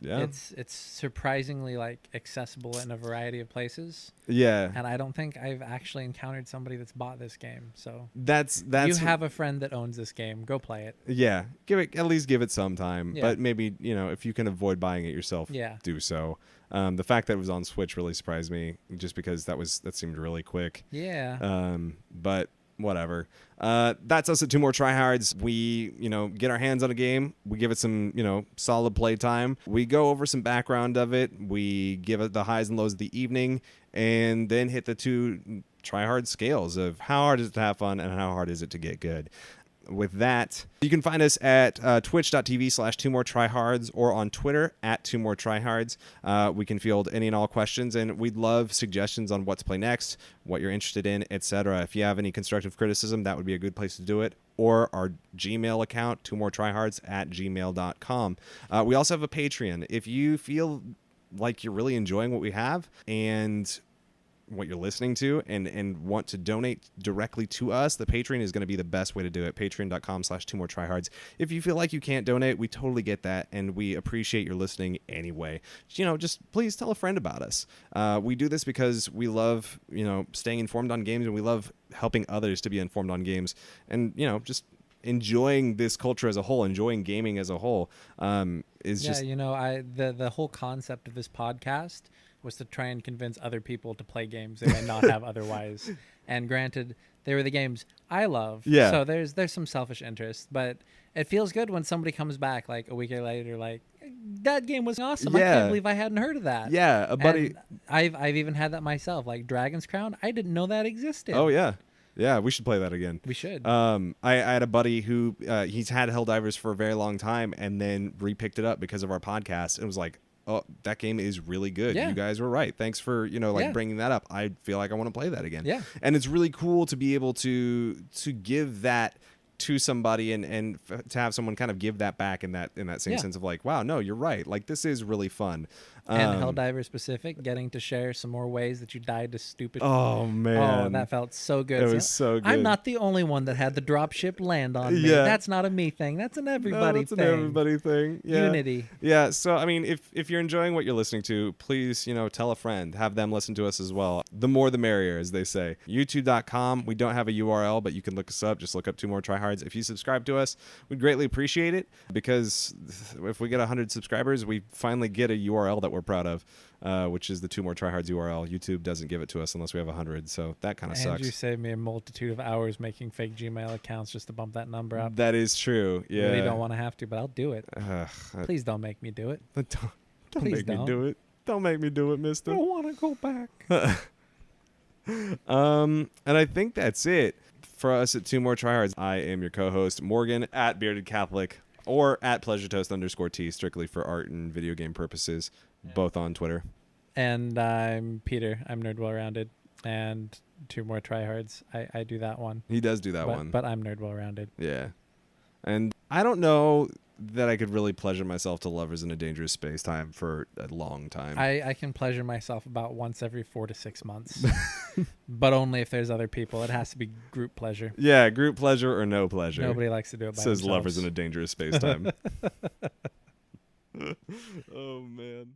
surprisingly like accessible in a variety of places. Yeah. And I don't think I've actually encountered somebody that's bought this game. So that's you have a friend that owns this game. Go play it. Yeah, at least give it some time. Yeah. But maybe, you know, if you can avoid buying it yourself, do so. The fact that it was on Switch really surprised me, just because that seemed really quick. Yeah. But whatever. That's us at Two More Tryhards. We, you know, get our hands on a game. We give it some, you know, solid play time. We go over some background of it. We give it the highs and lows of the evening, and then hit the 2 tryhard scales of how hard is it to have fun and how hard is it to get good. With that, you can find us at twitch.tv/2moretryhards or on Twitter at 2moretryhards. We can field any and all questions, and we'd love suggestions on what to play next, what you're interested in, etc. If you have any constructive criticism, that would be a good place to do it. Or our Gmail account, 2moretryhards@gmail.com. We also have a Patreon. If you feel like you're really enjoying what we have and what you're listening to and want to donate directly to us, the Patreon is going to be the best way to do it. Patreon.com/2moretryhards. If you feel like you can't donate, we totally get that, and we appreciate your listening anyway. You know, just please tell a friend about us. We do this because we love, you know, staying informed on games, and we love helping others to be informed on games, and, you know, just enjoying this culture as a whole, enjoying gaming as a whole, just... you know, the whole concept of this podcast was to try and convince other people to play games they may not have otherwise. And granted, they were the games I love. Yeah. So there's some selfish interest, but it feels good when somebody comes back like a week later, like, that game was awesome. Yeah. I can't believe I hadn't heard of that. Yeah, a buddy. And I've even had that myself, like Dragon's Crown. I didn't know that existed. Oh yeah. Yeah, we should play that again. We should. I had a buddy who he's had Helldivers for a very long time and then re-picked it up because of our podcast and was like, oh, that game is really good. Yeah. You guys were right. Thanks for, you know, like bringing that up. I feel like I want to play that again. Yeah. And it's really cool to be able to give that to somebody and to have someone kind of give that back in that same sense of like, wow, no, you're right. Like, this is really fun. And Helldiver specific, getting to share some more ways that you died to stupid. Oh man, oh, that felt so good. It was so good. I'm not the only one that had the dropship land on me. Yeah. That's not a me thing. That's an everybody thing. An everybody thing. Yeah. Unity. Yeah. So I mean, if you're enjoying what you're listening to, please, you know, tell a friend, have them listen to us as well. The more the merrier, as they say. YouTube.com. We don't have a URL, but you can look us up. Just look up 2 More Tryhards. If you subscribe to us, we'd greatly appreciate it, because if we get 100 subscribers, we finally get a URL that we're proud of, which is the 2 More Tryhards URL. YouTube doesn't give it to us unless we have 100, so that kind of sucks. Andrew saved me a multitude of hours making fake Gmail accounts just to bump that number up. That is true. Yeah. I really don't want to have to, but I'll do it. Please don't make me do it. Don't make me do it. Don't make me do it, mister. I don't want to go back. And I think that's it for us at Two More Tryhards. I am your co-host, Morgan, at Bearded Catholic, or at PleasureToast_T, strictly for art and video game purposes, both on Twitter. And I'm Peter. I'm Nerd Well Rounded. And Two More Tryhards. I do that one. He does do that one. But I'm Nerd Well Rounded. Yeah. And I don't know that I could really pleasure myself to Lovers in a Dangerous Space-Time for a long time. I can pleasure myself about once every 4 to 6 months. But only if there's other people. It has to be group pleasure. Yeah, group pleasure or no pleasure. Nobody likes to do it by Says themselves. Lovers in a Dangerous Space-Time. Oh, man.